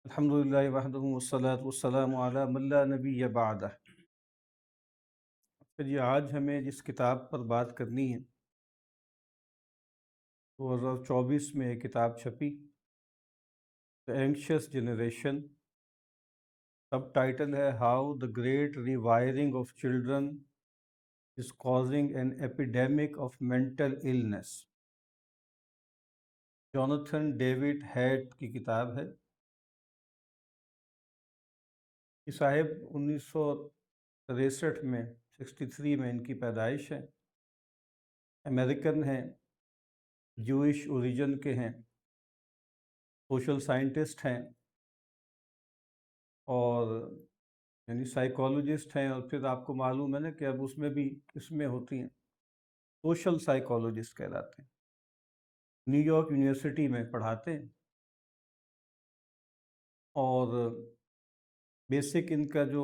الحمدللہ وحدہ والصلاة والسلام علی من لا نبی بعدہ۔ جی آج ہمیں جس کتاب پر بات کرنی ہے 2024 میں ایک کتاب چھپی The Anxious Generation، سب ٹائٹل ہے how the great rewiring of children is causing an epidemic of mental illness. Jonathan David Haidt کی کتاب ہے۔ یہ صاحب 1963 میں 63 میں ان کی پیدائش ہے، امریکن ہیں، جوئش اوریجن کے ہیں، سوشل سائنٹسٹ ہیں اور یعنی سائیکالوجسٹ ہیں، اور پھر آپ کو معلوم ہے نا کہ اب اس میں بھی قسمیں ہوتی ہیں، سوشل سائیکالوجسٹ کہلاتے ہیں، نیو یارک یونیورسٹی میں پڑھاتے ہیں، اور بیسک ان کا جو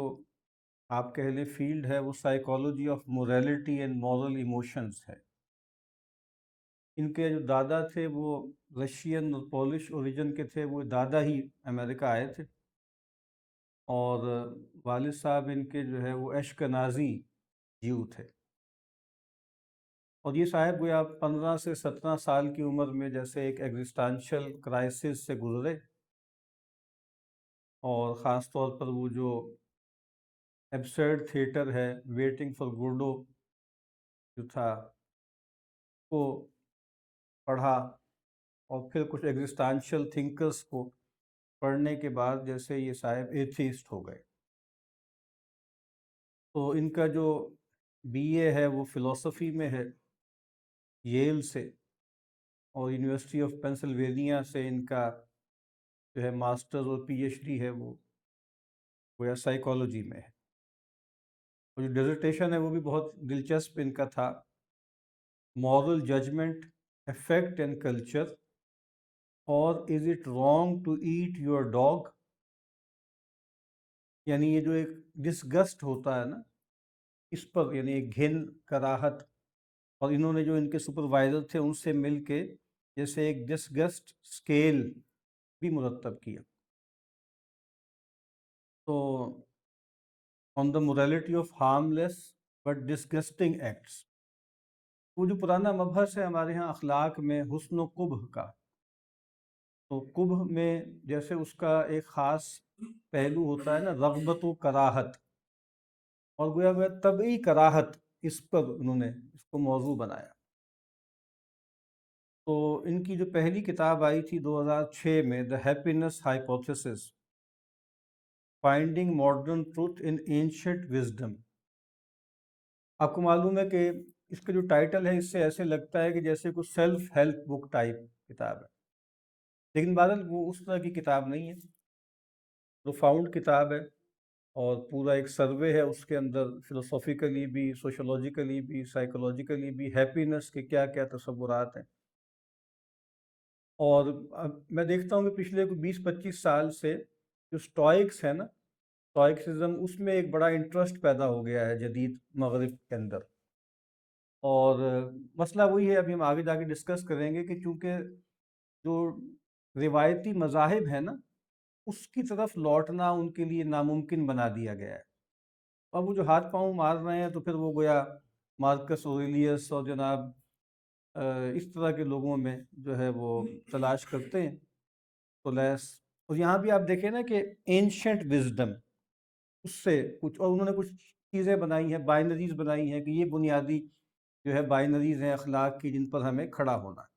آپ کہہ لیں فیلڈ ہے وہ psychology of morality and moral emotions ہے۔ ان کے جو دادا تھے وہ رشین اور پولش اوریجن کے تھے، وہ دادا ہی امریکہ آئے تھے، اور والد صاحب ان کے جو ہے وہ اشکنازی جیو تھے، اور یہ صاحب گویا 15 سے 17 سال کی عمر میں جیسے ایک ایگزسٹینشل کرائسس سے گزرے، اور خاص طور پر وہ جو ایبسرڈ تھیٹر ہے ویٹنگ فار گوڈو جو تھا کو پڑھا، اور پھر کچھ ایگزسٹینشل تھنکرز کو پڑھنے کے بعد جیسے یہ صاحب ایتھیسٹ ہو گئے۔ تو ان کا جو بی اے ہے وہ فلسفی میں ہے ییل سے، اور یونیورسٹی آف پینسلوینیا سے ان کا جو ہے ماسٹر اور پی ایچ ڈی ہے وہ گویا سائیکالوجی میں ہے، اور جو ڈیزرٹیشن ہے وہ بھی بہت دلچسپ ان کا تھا، moral judgement affect and culture, اور is it wrong to eat your dog, یعنی یہ جو ایک ڈسگسٹ ہوتا ہے نا اس پر، یعنی ایک گھن کراہت، اور انہوں نے جو ان کے سپروائزر تھے ان سے مل کے جیسے ایک ڈسگسٹ اسکیل بھی مرتب کیا۔ تو آن دا morality of harmless but disgusting acts, وہ جو پرانا مبحث ہے ہمارے ہاں اخلاق میں حسن و قبح کا، تو قبح میں جیسے اس کا ایک خاص پہلو ہوتا ہے نا رغبت و کراہت، اور گویا طبعی کراہت، اس پر انہوں نے اس کو موضوع بنایا۔ تو ان کی جو پہلی کتاب آئی تھی 2006 میں دا happiness hypothesis, finding modern truth in ancient wisdom. آپ کو معلوم ہے کہ اس کا جو ٹائٹل ہے اس سے ایسے لگتا ہے کہ جیسے کوئی سیلف ہیلپ بک ٹائپ کتاب ہے، لیکن بہرحال وہ اس طرح کی کتاب نہیں ہے، پروفاؤنڈ کتاب ہے، اور پورا ایک سروے ہے اس کے اندر، فلسافیکلی بھی، سوشولوجیکلی بھی، سائیکولوجیکلی بھی، ہیپینس کے کیا کیا تصورات ہیں۔ اور میں دیکھتا ہوں کہ پچھلے 20-25 سال سے جو سٹوئکس ہے نا، سٹوئکسزم، اس میں ایک بڑا انٹرسٹ پیدا ہو گیا ہے جدید مغرب کے اندر، اور مسئلہ وہی ہے، ابھی ہم آگے جا کے ڈسکس کریں گے کہ چونکہ جو روایتی مذاہب ہیں نا اس کی طرف لوٹنا ان کے لیے ناممکن بنا دیا گیا ہے، اب وہ جو ہاتھ پاؤں مار رہے ہیں تو پھر وہ گویا مارکس اوریلیس اور جناب اس طرح کے لوگوں میں جو ہے وہ تلاش کرتے ہیں تولیس، اور یہاں بھی آپ دیکھیں نا کہ اینشنٹ وزڈم، اس سے کچھ، اور انہوں نے کچھ چیزیں بنائی ہیں، بائنریز بنائی ہیں کہ یہ بنیادی جو ہے بائنریز ہیں اخلاق کی جن پر ہمیں کھڑا ہونا ہے۔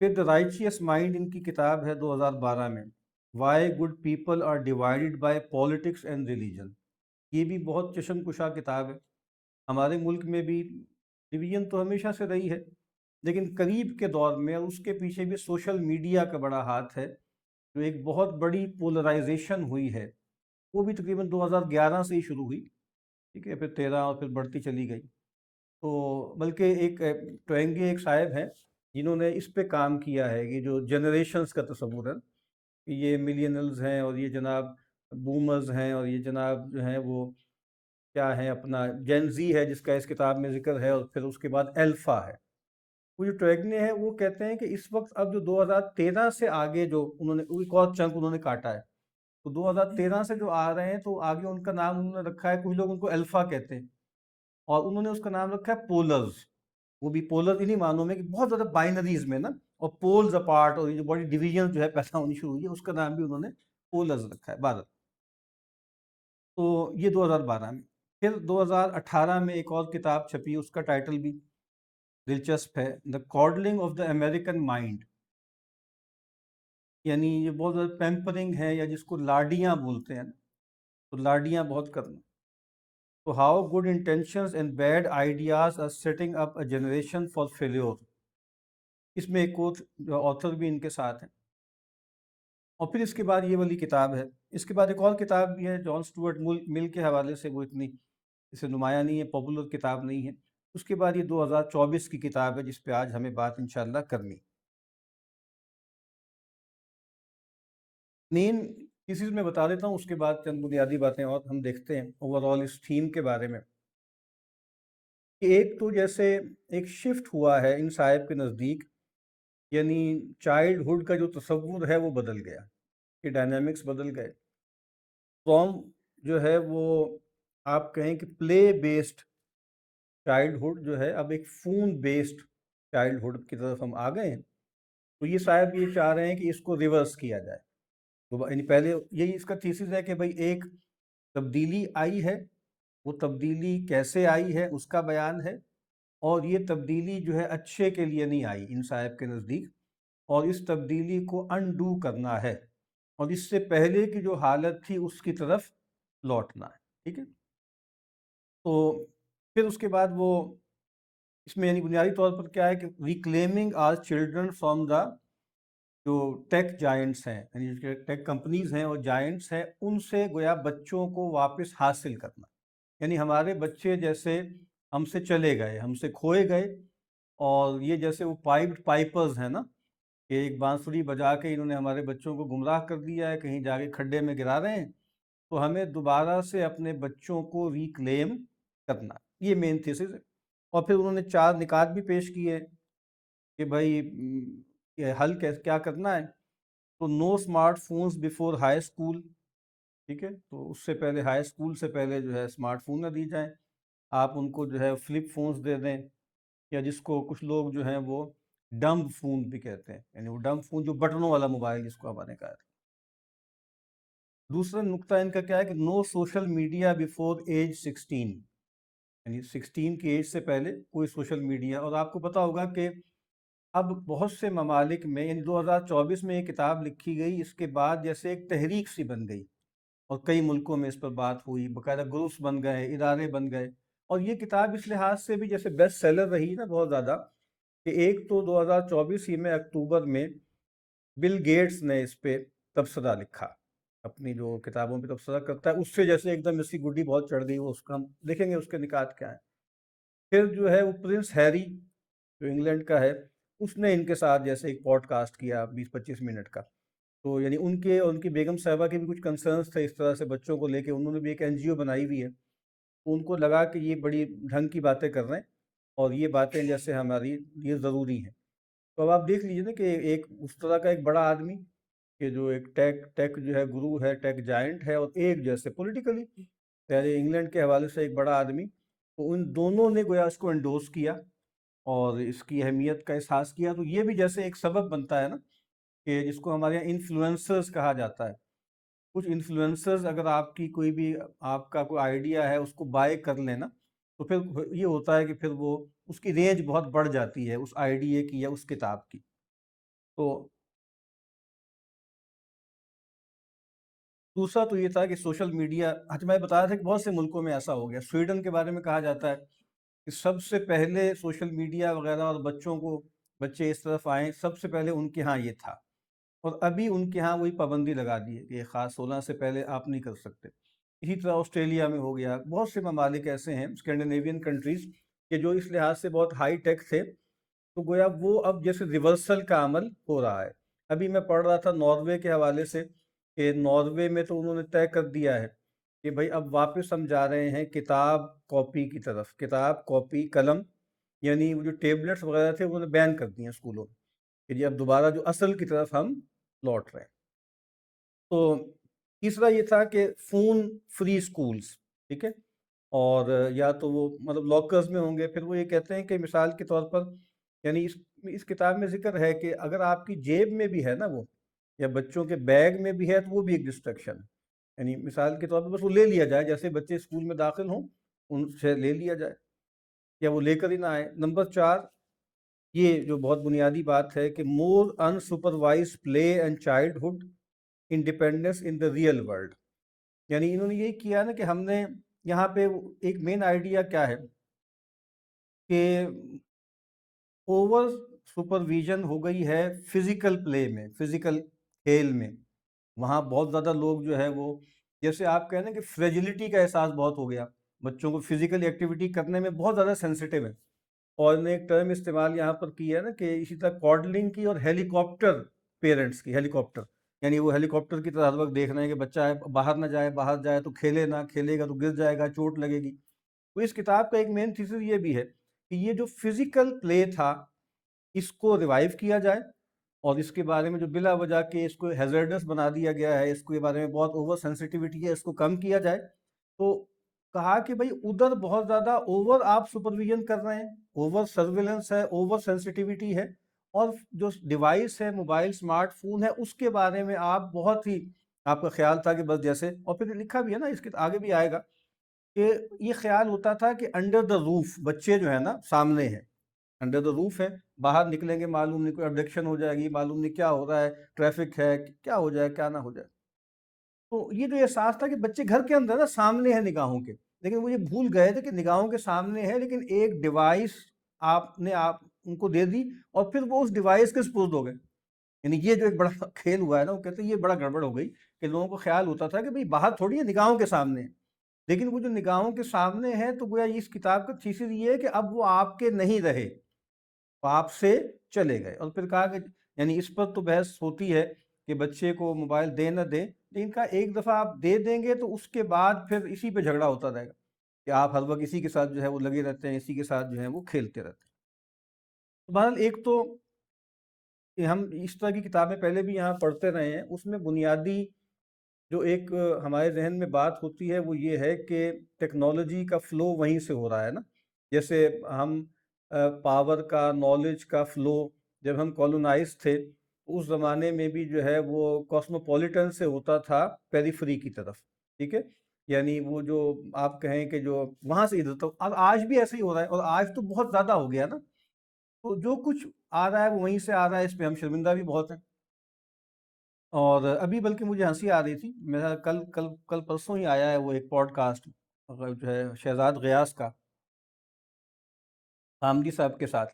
پھر دا رائچیس مائنڈ ان کی کتاب ہے 2012 میں، why good people are divided by politics and religion, یہ بھی بہت چشم کشا کتاب ہے۔ ہمارے ملک میں بھی ڈویژن تو ہمیشہ سے رہی ہے، لیکن قریب کے دور میں اس کے پیچھے بھی سوشل میڈیا کا بڑا ہاتھ ہے، جو ایک بہت بڑی پولرائزیشن ہوئی ہے، وہ بھی تقریباً 2011 سے ہی شروع ہوئی، ٹھیک ہے، پھر 13 اور پھر بڑھتی چلی گئی۔ تو بلکہ ایک ٹوینگے ایک صاحب ہیں جنہوں نے اس پہ کام کیا ہے، یہ جو جنریشنز کا تصور ہے کہ یہ ملینلز ہیں، اور یہ جناب بومرز ہیں، اور یہ جناب جو ہیں وہ کیا ہے اپنا جین زی ہے جس کا اس کتاب میں ذکر ہے، اور پھر اس کے بعد الفا ہے۔ وہ جو ٹویگنے ہے وہ کہتے ہیں کہ اس وقت اب جو 2013 سے آگے جو انہوں نے ایک اور چنک انہوں نے کاٹا ہے، تو 2013 سے جو آ رہے ہیں تو آگے ان کا نام انہوں نے رکھا ہے، کچھ لوگ ان کو الفا کہتے ہیں، اور انہوں نے اس کا نام رکھا ہے پولرز. وہ بھی پولر انہی معنوں میں کہ بہت زیادہ بائنریز میں نا، اور پولز اپارٹ، اور یہ جو بڑی ڈویژن جو ہے پیدا ہونی شروع ہوئی ہے، اس کا نام بھی انہوں نے پولرز رکھا ہے 12. تو یہ 2012 میں. پھر 2018 میں ایک اور کتاب چھپی، اس کا ٹائٹل بھی دلچسپ ہے، دا کارڈلنگ آف دا امریکن مائنڈ. یعنی یہ بہت زیادہ پیمپرنگ ہے، یا جس کو لاڈیاں بولتے ہیں نا، تو لاڈیاں بہت کرنا. تو how good intentions and bad ideas are setting up a generation for failure. اس میں ایک اور آتھر بھی ان کے ساتھ ہیں. اور پھر اس کے بعد یہ والی کتاب ہے. اس کے بعد ایک اور کتاب بھی ہے جان اسٹوارٹ مل کے حوالے سے، وہ اتنی اسے نمایاں نہیں ہے، پاپولر کتاب نہیں ہے. اس کے بعد یہ 2024 کی کتاب ہے جس پہ آج ہمیں بات انشاءاللہ کرنی. مین چیزیں میں بتا دیتا ہوں، اس کے بعد چند بنیادی باتیں اور ہم دیکھتے ہیں اوور آل اس تھیم کے بارے میں. کہ ایک تو جیسے ایک شفٹ ہوا ہے ان صاحب کے نزدیک، یعنی چائلڈ ہوڈ کا جو تصور ہے وہ بدل گیا، کہ ڈائنامکس بدل گئے. فرام جو ہے وہ آپ کہیں کہ پلے بیسڈ چائلڈ ہوڈ جو ہے اب ایک فون بیسڈ چائلڈ ہوڈ کی طرف ہم آ گئے ہیں. تو یہ صاحب یہ چاہ رہے ہیں کہ اس کو ریورس کیا جائے. یعنی پہلے یہی اس کا تھیسس ہے کہ بھئی ایک تبدیلی آئی ہے، وہ تبدیلی کیسے آئی ہے اس کا بیان ہے، اور یہ تبدیلی جو ہے اچھے کے لیے نہیں آئی ان صاحب کے نزدیک، اور اس تبدیلی کو انڈو کرنا ہے، اور اس سے پہلے کی جو حالت تھی اس کی طرف لوٹنا ہے. ٹھیک ہے. تو پھر اس کے بعد وہ اس میں یعنی بنیادی طور پر کیا ہے کہ ریکلیمنگ آر چلڈرن فرام دا جو ٹیک جائنٹس ہیں، یعنی جو ٹیک کمپنیز ہیں اور جائنٹس ہیں، ان سے گویا بچوں کو واپس حاصل کرنا. یعنی ہمارے بچے جیسے ہم سے چلے گئے، ہم سے کھوئے گئے، اور یہ جیسے وہ پائپرز ہیں نا، کہ ایک بانسری بجا کے انہوں نے ہمارے بچوں کو گمراہ کر دیا ہے، کہیں جا کے کھڈے میں گرا رہے ہیں. تو ہمیں دوبارہ سے اپنے بچوں کو ریکلیم کرنا، یہ مین تھیسس ہے. اور پھر انہوں نے 4 نکات بھی پیش کیے کہ بھائی یہ حل کیا کرنا ہے. تو no smartphones before high school. ٹھیک ہے. تو اس سے پہلے ہائی اسکول سے پہلے جو ہے اسمارٹ فون نہ دی جائیں. آپ ان کو جو ہے فلپ فونز دے دیں، یا جس کو کچھ لوگ جو ہیں وہ ڈمب فون بھی کہتے ہیں، یعنی وہ ڈمب فون جو بٹنوں والا موبائل جس کو ہمارے کہا ہے. دوسرا نقطہ ان کا کیا ہے کہ نو سوشل میڈیا بیفور ایج 16. یعنی 16 کی ایج سے پہلے کوئی سوشل میڈیا. اور آپ کو پتا ہوگا کہ اب بہت سے ممالک میں، یعنی 2024 میں یہ کتاب لکھی گئی، اس کے بعد جیسے ایک تحریک سی بن گئی، اور کئی ملکوں میں اس پر بات ہوئی، باقاعدہ گروپس بن گئے، ادارے بن گئے. اور یہ کتاب اس لحاظ سے بھی جیسے بیسٹ سیلر رہی نا بہت زیادہ، کہ ایک تو 2024 ہی میں اکتوبر میں بل گیٹس نے اس پہ تبصرہ لکھا، اپنی جو کتابوں پہ تبصرہ کرتا ہے، اس سے جیسے ایک دم اس کی گڈی بہت چڑھ گئی. وہ اس کا ہم دیکھیں گے اس کے نکات کیا ہیں. پھر جو ہے وہ پرنس ہیری جو انگلینڈ کا ہے، اس نے ان کے ساتھ جیسے ایک پوڈ کاسٹ کیا 20-25 منٹ کا. تو یعنی ان کے اور ان کی بیگم صاحبہ کے بھی کچھ کنسرنس تھے اس طرح سے بچوں کو لے کے، انہوں نے بھی ایک NGO بنائی ہوئی ہے. تو ان کو لگا کہ یہ بڑی ڈھنگ کی باتیں کر رہے ہیں، اور یہ باتیں جیسے ہماری یہ ضروری ہیں. تو اب آپ دیکھ لیجیے نا کہ ایک اس طرح کا ایک بڑا آدمی، کہ جو ایک ٹیک جو ہے گرو ہے، ٹیک جائنٹ ہے، اور ایک جیسے پولیٹیکلی پہلے انگلینڈ کے حوالے سے ایک بڑا آدمی. تو ان دونوں نے گویا اس کو انڈورس کیا اور اس کی اہمیت کا احساس کیا. تو یہ بھی جیسے ایک سبب بنتا ہے نا، کہ جس کو ہمارے یہاں انفلوئنسرز کہا جاتا ہے. کچھ انفلوئنسرز اگر آپ کی کوئی بھی آپ کا کوئی آئیڈیا ہے اس کو بائی کر لینا، تو پھر یہ ہوتا ہے کہ پھر وہ اس کی رینج بہت بڑھ جاتی ہے اس آئیڈیا کی یا اس کتاب کی. تو دوسرا تو یہ تھا کہ سوشل میڈیا، آج میں بتا رہا تھا کہ بہت سے ملکوں میں ایسا ہو گیا. سویڈن کے بارے میں کہا جاتا ہے کہ سب سے پہلے سوشل میڈیا وغیرہ اور بچے اس طرف آئیں، سب سے پہلے ان کے ہاں یہ تھا. اور ابھی ان کے ہاں وہی پابندی لگا دی ہے کہ خاص 16 سے پہلے آپ نہیں کر سکتے. اسی طرح آسٹریلیا میں ہو گیا. بہت سے ممالک ایسے ہیں اسکینڈینیوین کنٹریز کہ جو اس لحاظ سے بہت ہائی ٹیک تھے، تو گویا وہ اب جیسے ریورسل کا عمل ہو رہا ہے. ابھی میں پڑھ رہا تھا ناروے کے حوالے سے، کہ ناروے میں تو انہوں نے طے کر دیا ہے کہ بھائی اب واپس ہم جا رہے ہیں کتاب کاپی کی طرف، کتاب کاپی قلم. یعنی وہ جو ٹیبلٹس وغیرہ تھے انہوں نے بین کر دیے اسکولوں میں کہ جی اب دوبارہ جو اصل کی طرف ہم لوٹ رہے ہیں۔ تو تیسرا یہ تھا کہ فون فری اسکولس، ٹھیک ہے، اور یا تو وہ مطلب لاکرز میں ہوں گے۔ پھر وہ یہ کہتے ہیں کہ مثال کے طور پر یعنی اس کتاب میں ذکر ہے کہ اگر آپ کی جیب میں بھی ہے نا وہ، یا بچوں کے بیگ میں بھی ہے، تو وہ بھی ایک ڈسٹریکشن ہے۔ یعنی مثال کے طور پر بس وہ لے لیا جائے، جیسے بچے اسکول میں داخل ہوں ان سے لے لیا جائے یا وہ لے کر ہی نہ آئے۔ نمبر 4، یہ جو بہت بنیادی بات ہے کہ more unsupervised play and childhood independence in the real world. یعنی انہوں نے یہی کیا نا کہ ہم نے یہاں پہ ایک مین آئیڈیا کیا ہے کہ اوور سپرویژن ہو گئی ہے فزیکل پلے میں، فزیکل کھیل میں۔ وہاں بہت زیادہ لوگ جو ہے وہ جیسے آپ کہیں نا کہ فریجلٹی کا احساس بہت ہو گیا، بچوں کو فزیکل ایکٹیویٹی کرنے میں بہت زیادہ سینسیٹیو ہے۔ اور انہوں نے ایک ٹرم استعمال یہاں پر کی ہے نا کہ اسی طرح کارڈلنگ کی اور ہیلی کاپٹر پیرنٹس کی، ہیلی کاپٹر یعنی وہ ہیلی کاپٹر کی طرح ہر وقت دیکھ رہے ہیں کہ بچہ ہے باہر نہ جائے، باہر جائے تو کھیلے نہ، کھیلے گا تو گر جائے گا، چوٹ لگے گی۔ تو اس کتاب کا ایک مین تھیسس یہ بھی ہے کہ یہ جو فزیکل پلے تھا اس کو ریوائیو کیا جائے، اور اس کے بارے میں جو بلا وجہ کے اس کو ہیزرڈس بنا دیا گیا ہے، اس کے بارے میں بہت اوور سینسٹیوٹی ہے، اس کو کم کیا جائے۔ تو کہا کہ بھائی ادھر بہت زیادہ اوور آپ سپرویژن کر رہے ہیں، اوور سرویلنس ہے، اوور سینسٹیوٹی ہے، اور جو ڈیوائس ہے موبائل اسمارٹ فون ہے اس کے بارے میں آپ بہت ہی آپ کا خیال تھا کہ بس جیسے، اور پھر لکھا بھی ہے نا اس کے آگے بھی آئے گا کہ یہ خیال ہوتا تھا کہ انڈر دا روف بچے جو ہے نا سامنے ہیں، انڈر دا روف ہے، باہر نکلیں گے معلوم نہیں کوئی ابڈکشن ہو جائے گی، معلوم نہیں کیا ہو رہا ہے، ٹریفک ہے، کیا ہو جائے کیا نہ ہو جائے۔ تو یہ جو احساس تھا کہ بچے گھر کے اندر نا سامنے ہیں نگاہوں کے، لیکن وہ یہ بھول گئے تھے کہ نگاہوں کے سامنے ہے لیکن ایک ڈیوائس آپ ان کو دے دی، اور پھر وہ اس ڈیوائس کے سپرد ہو گئے۔ یعنی یہ جو ایک بڑا کھیل ہوا ہے نا، وہ کہتے ہیں یہ بڑا گڑبڑ ہو گئی کہ لوگوں کو خیال ہوتا تھا کہ بھئی باہر تھوڑی ہے، نگاہوں کے سامنے ہے، لیکن وہ جو نگاہوں کے سامنے ہے تو گویا اس کتاب کا تھیسس یہ ہے کہ اب وہ آپ کے نہیں رہے، وہ آپ سے چلے گئے۔ اور پھر کہا کہ یعنی اس پر تو بحث ہوتی ہے کہ بچے کو موبائل دے نہ دیں، لیکن کہا ایک دفعہ آپ دے دیں گے تو اس کے بعد پھر اسی پہ جھگڑا ہوتا رہے گا کہ آپ ہر وقت اسی کے ساتھ جو ہے وہ لگے رہتے ہیں، اسی کے ساتھ جو ہے وہ کھیلتے رہتے ہیں۔ تو بہرحال ایک تو کہ ہم اس طرح کی کتابیں پہلے بھی یہاں پڑھتے رہے ہیں، اس میں بنیادی جو ایک ہمارے ذہن میں بات ہوتی ہے وہ یہ ہے کہ ٹیکنالوجی کا فلو وہیں سے ہو رہا ہے نا۔ جیسے ہم پاور کا، نالج کا فلو، جب ہم کالونائز تھے اس زمانے میں بھی جو ہے وہ کاسموپولیٹن سے ہوتا تھا پیریفری کی طرف، ٹھیک ہے، یعنی وہ جو آپ کہیں کہ جو وہاں سے ادھر تک، اب آج بھی ایسے ہی ہو رہا ہے، اور آج تو بہت زیادہ ہو گیا نا۔ تو جو کچھ آ رہا ہے وہ وہیں سے آ رہا ہے، اس پہ ہم شرمندہ بھی بہت ہیں۔ اور ابھی بلکہ مجھے ہنسی آ رہی تھی، میرا کل پرسوں ہی آیا ہے وہ ایک پوڈ کاسٹ جو ہے شہزاد غیاث کا، حامدی صاحب کے ساتھ۔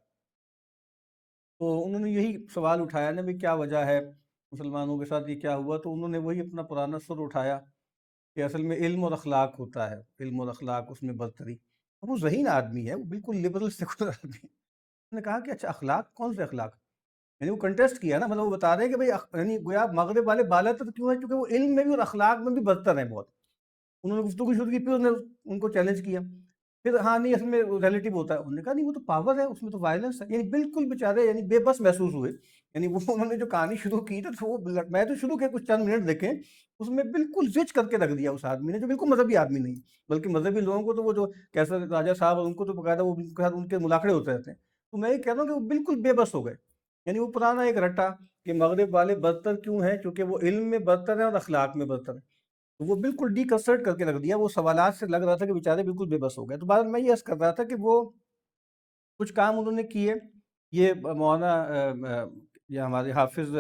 تو انہوں نے یہی سوال اٹھایا نا بھی کیا وجہ ہے مسلمانوں کے ساتھ یہ کیا ہوا، تو انہوں نے وہی اپنا پرانا سر اٹھایا کہ اصل میں علم اور اخلاق ہوتا ہے، علم اور اخلاق اس میں برتری۔ اب وہ ذہین آدمی ہے، وہ بالکل لبرل سیکولر آدمی ہے۔ انہوں نے کہا کہ اچھا اخلاق، کون سے اخلاق؟ یعنی وہ کنٹیسٹ کیا نا، مطلب وہ بتا رہے ہیں کہ بھئی یعنی گویا مغرب والے بالاتر کیوں ہیں، کیونکہ وہ علم میں بھی اور اخلاق میں بھی برتر ہیں بہت۔ انہوں نے گفتگو شروع کی، پھر انہوں نے ان کو چیلنج کیا، پھر ہاں نہیں اصل میں ریلیٹیو ہوتا ہے، انہوں نے کہا نہیں وہ تو پاور ہے، اس میں تو وائلنس ہے، یعنی بالکل بیچارے یعنی بے بس محسوس ہوئے۔ یعنی وہ انہوں نے جو کہانی شروع کی تو وہ میں تو شروع کے کچھ چند منٹ دیکھیں، اس میں بالکل زچ کر کے رکھ دیا اس آدمی نے، جو بالکل مذہبی آدمی نہیں، بلکہ مذہبی لوگوں کو تو وہ جو کیسر راجہ صاحب اور ان کو تو باقاعدہ وہ ان کے ملاقڑے ہوتے رہتے ہیں۔ تو میں یہ کہہ رہا ہوں کہ وہ بالکل بے بس ہو گئے، یعنی وہ پرانا ایک رٹا کہ مغرب والے برتر کیوں ہیں، چونکہ وہ علم میں برتر ہیں اور اخلاق میں برتر ہیں۔ تو وہ بالکل ڈی کنسرٹ کر کے رکھ دیا، وہ سوالات سے لگ رہا تھا کہ بیچارے بالکل بے بس ہو گئے۔ تو بعد میں یہ عرض کر رہا تھا کہ وہ کچھ کام انہوں نے کیے، یہ مولانا یہ ہمارے حافظ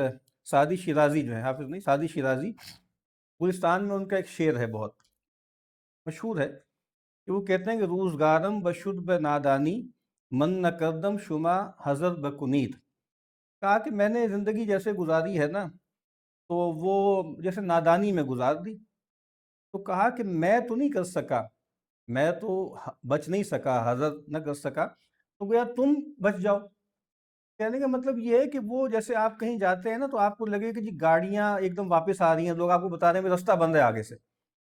سعدی شیرازی جو ہے، حافظ نہیں سعدی شیرازی، گلستان میں ان کا ایک شعر ہے بہت مشہور ہے کہ وہ کہتے ہیں کہ روزگارم بشد ب نادانی من نہ کردم شما حضر بکنید۔ کہا کہ میں نے زندگی جیسے گزاری ہے نا تو وہ جیسے نادانی میں گزار دی، تو کہا کہ میں تو نہیں کر سکا، میں تو بچ نہیں سکا، حضر نہ کر سکا، تو گویا تم بچ جاؤ۔ کہنے کا مطلب یہ ہے کہ وہ جیسے آپ کہیں جاتے ہیں نا تو آپ کو لگے کہ جی گاڑیاں ایک دم واپس آ رہی ہیں، لوگ آپ کو بتا رہے ہیں راستہ بند ہے، آگے سے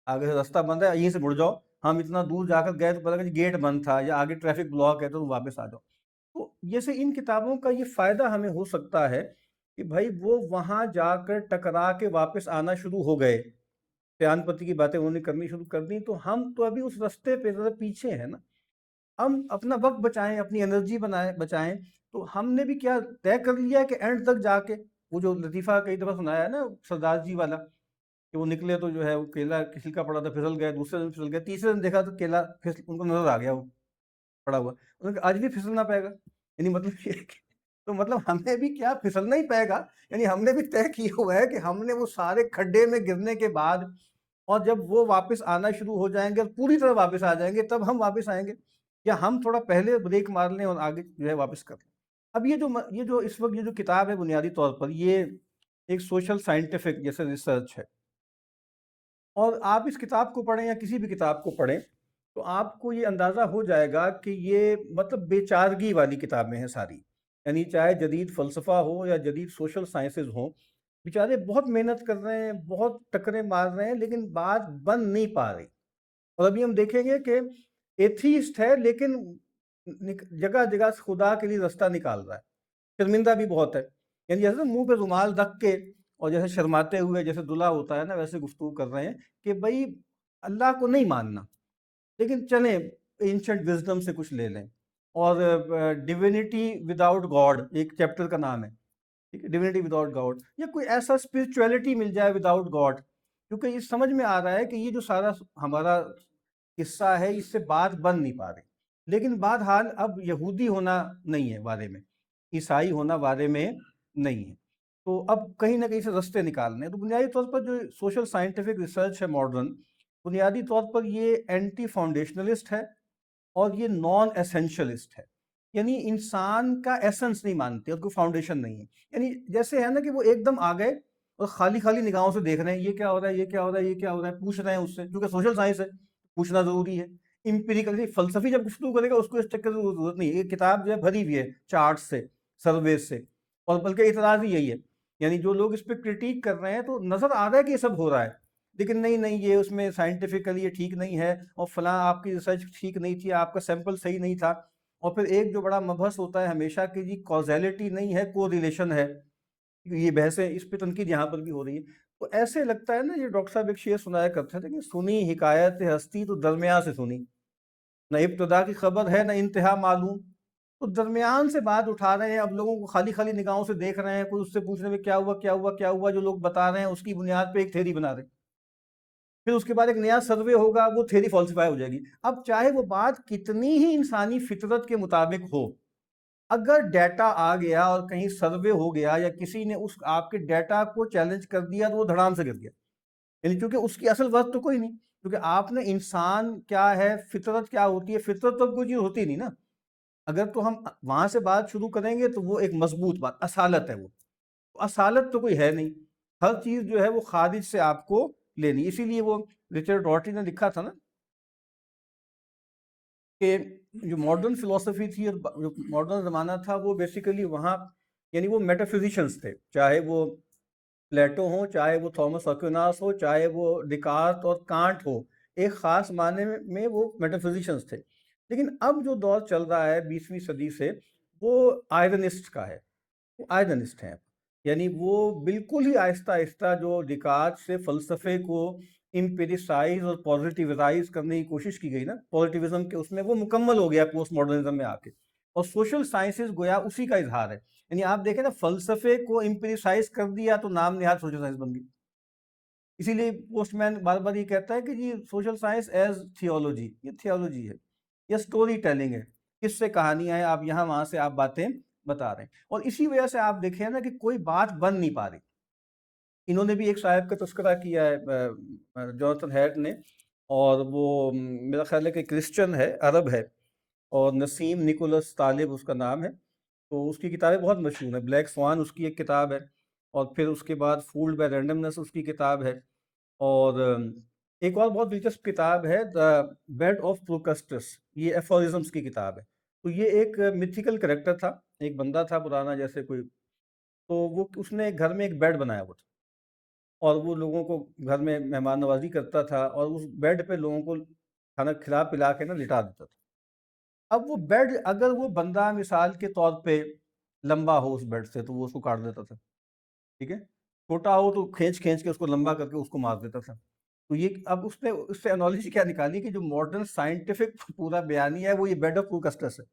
راستہ بند ہے، یہیں سے مڑ جاؤ، ہم اتنا دور جا کر گئے تو پتا کہ گیٹ بند تھا یا آگے ٹریفک بلاک ہے تو تم واپس آ جاؤ۔ تو جیسے ان کتابوں کا یہ فائدہ ہمیں ہو سکتا ہے کہ بھائی وہ وہاں جا کر ٹکرا کے واپس آنا شروع ہو گئے، سیان پتی کی باتیں انہوں نے کرنی شروع کر دی، تو ہم تو ابھی اس رستے پہ ذرا پیچھے ہیں نا. ہم اپنا وقت بچائیں، اپنی انرجی بچائیں. تو ہم نے بھی کیا طے کر لیا کہ اینڈ تک جا کے وہ جو لطیفہ کئی دفعہ سنایا ہے نا سردار جی والا، کہ وہ نکلے تو جو ہے وہ کیلا کسی کا پڑا تھا پھسل گئے، دوسرے دن پھسل گئے، تیسرے دن دیکھا تو کیلا ان کو نظر آ گیا وہ پڑا ہوا. انہوں نے کہا آج بھی پھسلنا پائے گا. یعنی مطلب یہ تو مطلب ہمیں بھی کیا پھسلنا ہی پائے گا. یعنی ہم نے بھی طے کیا ہوا ہے کہ ہم نے وہ سارے کھڈے میں گرنے کے بعد اور جب وہ واپس آنا شروع ہو جائیں گے اور پوری طرح واپس آ جائیں گے تب ہم واپس آئیں گے، یا ہم تھوڑا پہلے بریک مار لیں اور آگے جو ہے واپس کر لیں. اب یہ جو اس وقت یہ جو کتاب ہے بنیادی طور پر یہ ایک سوشل سائنٹیفک جیسے ریسرچ ہے، اور آپ اس کتاب کو پڑھیں یا کسی بھی کتاب کو پڑھیں تو آپ کو یہ اندازہ ہو جائے گا کہ یہ مطلب بے چارگی والی کتابیں ہیں ساری. یعنی چاہے جدید فلسفہ ہو یا جدید سوشل سائنسز ہوں، بیچارے بہت محنت کر رہے ہیں، بہت ٹکریں مار رہے ہیں، لیکن بات بن نہیں پا رہی. اور ابھی ہم دیکھیں گے کہ ایتھیسٹ ہے لیکن جگہ جگہ سے خدا کے لیے رستہ نکال رہا ہے، شرمندہ بھی بہت ہے. یعنی جیسے منہ پہ رومال رکھ کے اور جیسے شرماتے ہوئے جیسے دلہا ہوتا ہے نا ویسے گفتگو کر رہے ہیں کہ بھائی اللہ کو نہیں ماننا، لیکن چلیں اینشنٹ وزڈم سے کچھ لے لیں. اور ڈیوینٹی وداؤٹ گاڈ ایک چیپٹر کا نام ہے، ڈیوینٹی وداؤٹ گاڈ، یا کوئی ایسا اسپرچویلٹی مل جائے وداؤٹ گاڈ. کیونکہ یہ سمجھ میں آ رہا ہے کہ یہ جو سارا ہمارا قصہ ہے اس سے بات بن نہیں پا رہی. لیکن بہرحال اب یہودی ہونا نہیں ہے بارے میں، عیسائی ہونا بارے میں نہیں ہے، تو اب کہیں نہ کہیں سے رستے نکالنے ہیں. تو بنیادی طور پر جو سوشل سائنٹیفک ریسرچ ہے ماڈرن، بنیادی طور پر یہ اینٹی فاؤنڈیشنلسٹ ہے اور یہ نان ایسنشلسٹ ہے. یعنی انسان کا ایسنس نہیں مانتے اور کوئی فاؤنڈیشن نہیں ہے. یعنی جیسے ہے نا کہ وہ ایک دم آ گئے اور خالی خالی نگاہوں سے دیکھ رہے ہیں یہ کیا ہو رہا ہے، یہ کیا ہو رہا ہے، یہ کیا ہو رہا ہے، پوچھ رہے ہیں اس سے، کیونکہ سوشل سائنس ہے پوچھنا ضروری ہے. امپیریکل فلسفی جب گفتگو کرے گا اس کو اس چکر کی ضرورت نہیں ہے. یہ کتاب جو ہے بھری ہوئی ہے چارٹ سے، سرویز سے، اور بلکہ اعتراض ہی یہی ہے. یعنی جو لوگ اس پہ کرٹیک کر رہے ہیں تو نظر آ رہا ہے کہ یہ سب ہو رہا ہے، لیکن نہیں یہ اس میں سائنٹیفکلی یہ ٹھیک نہیں ہے، اور فلاں آپ کی ریسرچ ٹھیک نہیں تھی، آپ کا سیمپل صحیح نہیں تھا. اور پھر ایک جو بڑا مبحث ہوتا ہے ہمیشہ کہ جی کازیلٹی نہیں ہے، کو ریلیشن ہے. یہ بحث ہے، اس پہ تنقید یہاں پر بھی ہو رہی ہے. تو ایسے لگتا ہے نا، یہ ڈاکٹر صاحب ایک شعر سنایا کرتے تھے کہ سنی حکایت ہستی تو درمیان سے سنی، نہ ابتدا کی خبر ہے نہ انتہا معلوم. تو درمیان سے بات اٹھا رہے ہیں، اب لوگوں کو خالی خالی نگاہوں سے دیکھ رہے ہیں، کوئی اس سے پوچھنے میں کیا ہوا کیا ہوا کیا ہوا، جو لوگ بتا رہے ہیں اس کی بنیاد پہ ایک تھیری بنا رہے ہیں. پھر اس کے بعد ایک نیا سروے ہوگا، وہ تھیری فالسیفائی ہو جائے گی. اب چاہے وہ بات کتنی ہی انسانی فطرت کے مطابق ہو، اگر ڈیٹا آ گیا اور کہیں سروے ہو گیا یا کسی نے اس آپ کے ڈیٹا کو چیلنج کر دیا تو وہ دھڑام سے گر گیا. یعنی کیونکہ اس کی اصل وقت تو کوئی نہیں، کیونکہ آپ نے انسان کیا ہے، فطرت کیا ہوتی ہے، فطرت تو کوئی چیز ہوتی نہیں نا. اگر تو ہم وہاں سے بات شروع کریں گے تو وہ ایک مضبوط بات اصالت ہے. وہ اصالت تو کوئی ہے نہیں، ہر چیز جو ہے وہ خارج سے آپ کو لینی. اسی لیے وہ رچرڈ راٹی نے لکھا تھا نا کہ جو ماڈرن فلسفی تھی اور جو ماڈرن زمانہ تھا وہ بیسیکلی وہاں، یعنی وہ میٹافزیشنز تھے، چاہے وہ پلیٹو ہو، چاہے وہ تھامس ایکویناس ہو، چاہے وہ ڈیکارت اور کانٹ ہو، ایک خاص معنی میں وہ میٹافزیشنز تھے. لیکن اب جو دور چل رہا ہے 20ویں صدی سے، وہ آئرنسٹ کا ہے، وہ آئرنسٹ ہیں. یعنی وہ بالکل ہی آہستہ آہستہ جو ڈیکارت سے فلسفے کو امپیریسائز اور پازیٹیوائز کرنے کی کوشش کی گئی نا پازیٹیوزم کے، اس میں وہ مکمل ہو گیا پوسٹ ماڈرنزم میں آ کے. اور سوشل سائنسز گویا اسی کا اظہار ہے. یعنی آپ دیکھیں نا، فلسفے کو امپیریسائز کر دیا تو نام نہاد سوشل سائنس بن گئی. اسی لیے پوسٹ مین بار بار یہ کہتا ہے کہ جی سوشل سائنس ایز تھیولوجی، یہ تھیولوجی ہے، یہ سٹوری ٹیلنگ ہے، کس سے کہانیاں ہیں، آپ یہاں وہاں سے آپ باتیں بتا رہے ہیں. اور اسی وجہ سے آپ دیکھیں نا کہ کوئی بات بن نہیں پا رہی. انہوں نے بھی ایک صاحب کا تذکرہ کیا ہے جوناتھن ہیڈ نے، اور وہ میرا خیال ہے کہ کرسچن ہے، عرب ہے، اور نسیم نکولس طالب اس کا نام ہے. تو اس کی کتابیں بہت مشہور ہیں. بلیک سوان اس کی ایک کتاب ہے، اور پھر اس کے بعد فولڈ بائی رینڈمنس اس کی کتاب ہے. اور ایک اور بہت دلچسپ کتاب ہے دا بیڈ آف پروکسٹس، یہ ایفورزمس کی کتاب ہے. تو یہ ایک میتھیکل کریکٹر تھا، ایک بندہ تھا پرانا جیسے کوئی، تو وہ اس نے گھر میں ایک بیڈ بنایا ہوا تھا، اور وہ لوگوں کو گھر میں مہمان نوازی کرتا تھا، اور اس بیڈ پہ لوگوں کو کھانا کھلا پلا کے نا لٹا دیتا تھا. اب وہ بیڈ اگر وہ بندہ مثال کے طور پہ لمبا ہو اس بیڈ سے تو وہ اس کو کاٹ دیتا تھا، ٹھیک ہے، چھوٹا ہو تو کھینچ کھینچ کے اس کو لمبا کر کے اس کو مار دیتا تھا. تو یہ اب اس نے اس سے انالوجی کیا نکالی کہ جو ماڈرن سائنٹیفک پورا بیانیہ ہے وہ یہ بیڈ آف ٹو کسٹس ہے.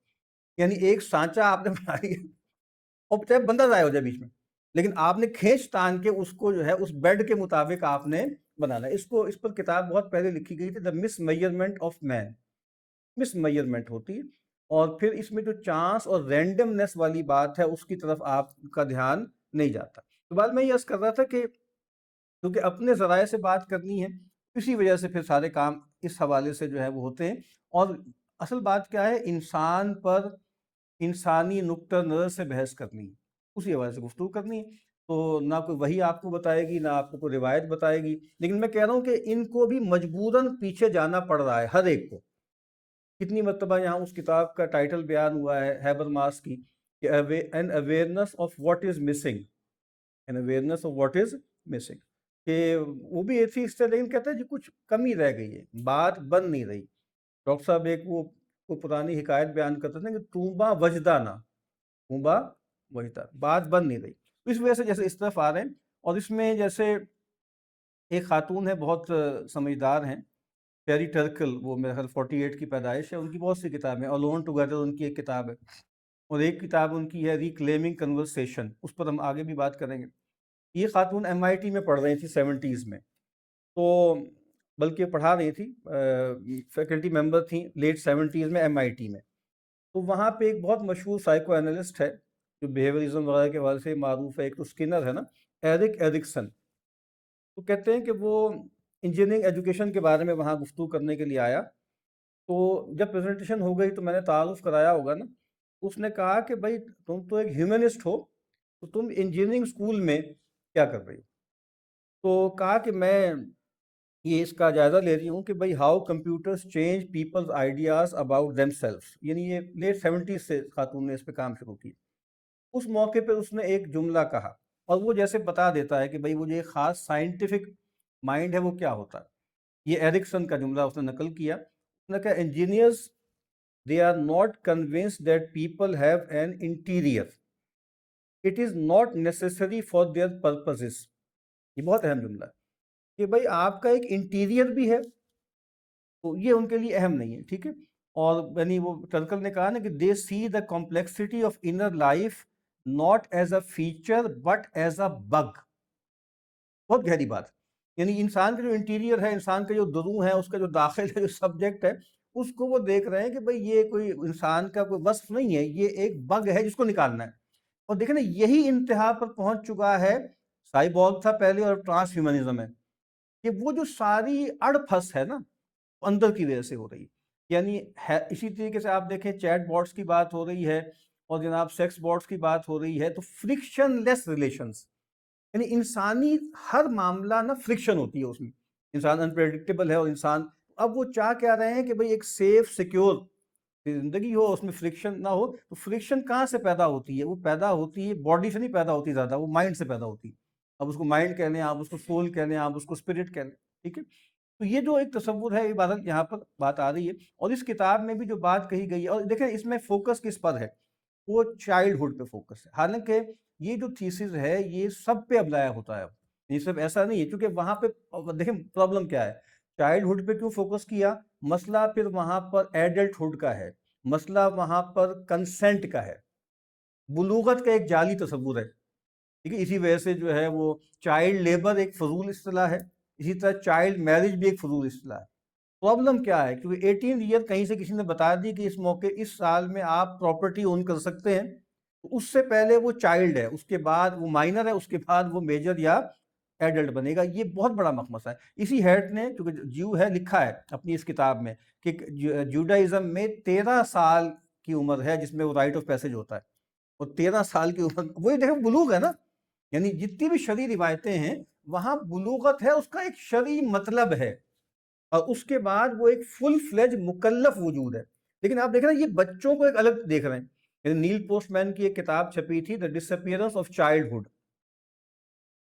یعنی ایک سانچہ آپ نے بنا لیا اور چاہے بندہ ضائع ہو جائے بیچ میں، لیکن آپ نے کھینچ تان کے اس کو جو ہے اس بیڈ کے مطابق آپ نے بنانا ہے. اس پر کتاب بہت پہلے لکھی گئی تھی، the mismeasurement of man. Mismeasurement ہوتی ہے، اور پھر اس میں جو چانس اور رینڈمنس والی بات ہے اس کی طرف آپ کا دھیان نہیں جاتا. تو بعد میں یہ عرض کر رہا تھا کہ کیونکہ اپنے ذرائع سے بات کرنی ہے، اسی وجہ سے پھر سارے کام اس حوالے سے جو ہے وہ ہوتے ہیں. اور اصل بات کیا ہے، انسان پر انسانی نقطہ نظر سے بحث کرنی ہے، اسی حوالے سے گفتگو کرنی ہے. تو نہ کوئی وحی آپ کو بتائے گی، نہ آپ کو کوئی روایت بتائے گی، لیکن میں کہہ رہا ہوں کہ ان کو بھی مجبوراً پیچھے جانا پڑ رہا ہے ہر ایک کو. کتنی مرتبہ یہاں اس کتاب کا ٹائٹل بیان ہوا ہے ہیبر ماس کی کہ an awareness of what is missing, an awareness of what is missing, کہ وہ بھی ایتھیسٹ ہے لیکن کہتا ہے جی کچھ کمی رہ گئی ہے، بات بن نہیں رہی. ڈاکٹر صاحب ایک وہ پرانی حکایت بیان کرتے تھے کہ توبہ وجدانہ، توبہ وجدہ، بات بن نہیں رہی. اس وجہ سے جیسے اس طرف آ رہے ہیں. اور اس میں جیسے ایک خاتون ہے بہت سمجھدار ہیں، پیری ٹرکل، وہ میرے خیال 48 کی پیدائش ہے، ان کی بہت سی کتابیں، الون ٹوگیدر ان کی ایک کتاب ہے، اور ایک کتاب ان کی ہے ریکلیمنگ کنورسیشن، اس پر ہم آگے بھی بات کریں گے. یہ خاتون ایم آئی ٹی میں پڑھ رہی تھی 70s میں، تو بلکہ پڑھا رہی تھی، فیکلٹی ممبر تھیں لیٹ 70s میں ایم آئی ٹی میں. تو وہاں پہ ایک بہت مشہور سائیکو انالسٹ ہے جو بیہیویئرزم وغیرہ کے حوالے سے معروف ہے، ایک تو اسکنر ہے نا، ایرکسن. تو کہتے ہیں کہ وہ انجینئرنگ ایجوکیشن کے بارے میں وہاں گفتگو کرنے کے لیے آیا. تو جب پریزنٹیشن ہو گئی تو میں نے تعارف کرایا ہوگا نا، اس نے کہا کہ بھائی تم تو ایک ہیومنسٹ ہو، تو تم انجینئرنگ اسکول میں کیا کر رہی ہو؟ تو کہا کہ میں یہ اس کا جائزہ لے رہی ہوں کہ بھائی how computers change people's ideas about them سیلفس. یعنی یہ لیٹ 70s سے خاتون نے اس پہ کام شروع کی. اس موقع پہ اس نے ایک جملہ کہا، اور وہ جیسے بتا دیتا ہے کہ بھائی وہ جو ایک خاص سائنٹیفک مائنڈ ہے وہ کیا ہوتا ہے. یہ ایرکسن کا جملہ اس نے نقل کیا. اس نے کہا engineers they are not convinced that people have an interior. It is not necessary for their purposes. یہ بہت اہم جملہ ہے کہ بھائی آپ کا ایک انٹیریئر بھی ہے، تو یہ ان کے لیے اہم نہیں ہے، ٹھیک ہے. اور یعنی وہ ٹرکل نے کہا نا کہ they see the complexity of inner life not as a feature but as a bug. بہت گہری بات. یعنی انسان کا جو انٹیریئر ہے، انسان کا جو درون ہے، اس کا جو داخل ہے، جو سبجیکٹ ہے، اس کو وہ دیکھ رہے ہیں کہ بھئی یہ کوئی انسان کا کوئی وصف نہیں ہے، یہ ایک بگ ہے جس کو نکالنا ہے. اور دیکھیں نا یہی انتہا پر پہنچ چکا ہے، سائبورگ تھا پہلے اور ٹرانس ہیومنزم ہے، کہ وہ جو ساری اڑ پھس ہے نا اندر کی وجہ سے ہو رہی ہے. یعنی اسی طریقے سے آپ دیکھیں چیٹ باٹس کی بات ہو رہی ہے اور جناب سیکس باٹس کی بات ہو رہی ہے، تو فرکشن لیس ریلیشنز، یعنی انسانی ہر معاملہ نا فرکشن ہوتی ہے اس میں. انسان انپریڈکٹیبل ہے، اور انسان اب وہ چاہ کیا رہے ہیں کہ بھئی ایک سیف سیکیور زندگی ہو، اس میں فرکشن نہ ہو. تو فرکشن کہاں سے پیدا ہوتی ہے؟ وہ پیدا ہوتی ہے باڈی سے نہیں پیدا ہوتی زیادہ، وہ مائنڈ سے پیدا ہوتی ہے. اب اس کو مائنڈ کہہ لیں، آپ اس کو سول کہہ لیں، آپ اس کو اسپرٹ کہہ لیں، ٹھیک ہے. تو یہ جو ایک تصور ہے عبادت یہاں پر بات آ رہی ہے. اور اس کتاب میں بھی جو بات کہی گئی ہے، اور دیکھیں اس میں فوکس کس پر ہے، وہ چائلڈ ہوڈ پہ فوکس ہے. حالانکہ یہ جو تھیسز ہے یہ سب پہ اپلائی ہوتا ہے، یہ صرف ایسا نہیں ہے. کیونکہ وہاں پہ دیکھیں پرابلم کیا ہے، چائلڈ ہوڈ پہ کیوں فوکس کیا؟ مسئلہ پھر وہاں پر ایڈلٹ ہوڈ کا ہے، مسئلہ وہاں پر کنسنٹ کا ہے، بلوغت کا ایک جعلی تصور ہے، ٹھیک ہے. اسی وجہ سے جو ہے وہ چائلڈ لیبر ایک فضول اصطلاح ہے، اسی طرح چائلڈ میرج بھی ایک فضول اصطلاح ہے. پرابلم کیا ہے؟ کیونکہ 18 ایئر کہیں سے کسی نے بتا دی کہ اس موقع اس سال میں آپ پراپرٹی اون کر سکتے ہیں، اس سے پہلے وہ چائلڈ ہے، اس کے بعد وہ مائنر ہے، اس کے بعد وہ میجر یا ایڈلٹ بنے گا. یہ بہت بڑا مخمصہ ہے. اسی ہیٹ نے چونکہ جیو ہے لکھا ہے اپنی اس کتاب میں کہ جوڈائزم میں 13 سال کی عمر ہے جس میں وہ رائٹ آف پیسج ہوتا ہے، اور 13 سال کی عمر وہی دیکھیں بلوغ ہے نا. یعنی جتنی بھی شرعی روایتیں ہیں وہاں بلوغت ہے، اس کا ایک شرعی مطلب ہے، اور اس کے بعد وہ ایک فل فلیج مکلف وجود ہے. لیکن آپ دیکھ رہے ہیں یہ بچوں کو ایک الگ دیکھ رہے ہیں. یعنی نیل پوسٹ مین کی ایک کتاب چھپی تھی دا ڈس اپیئرنس آف چائلڈ ہوڈ،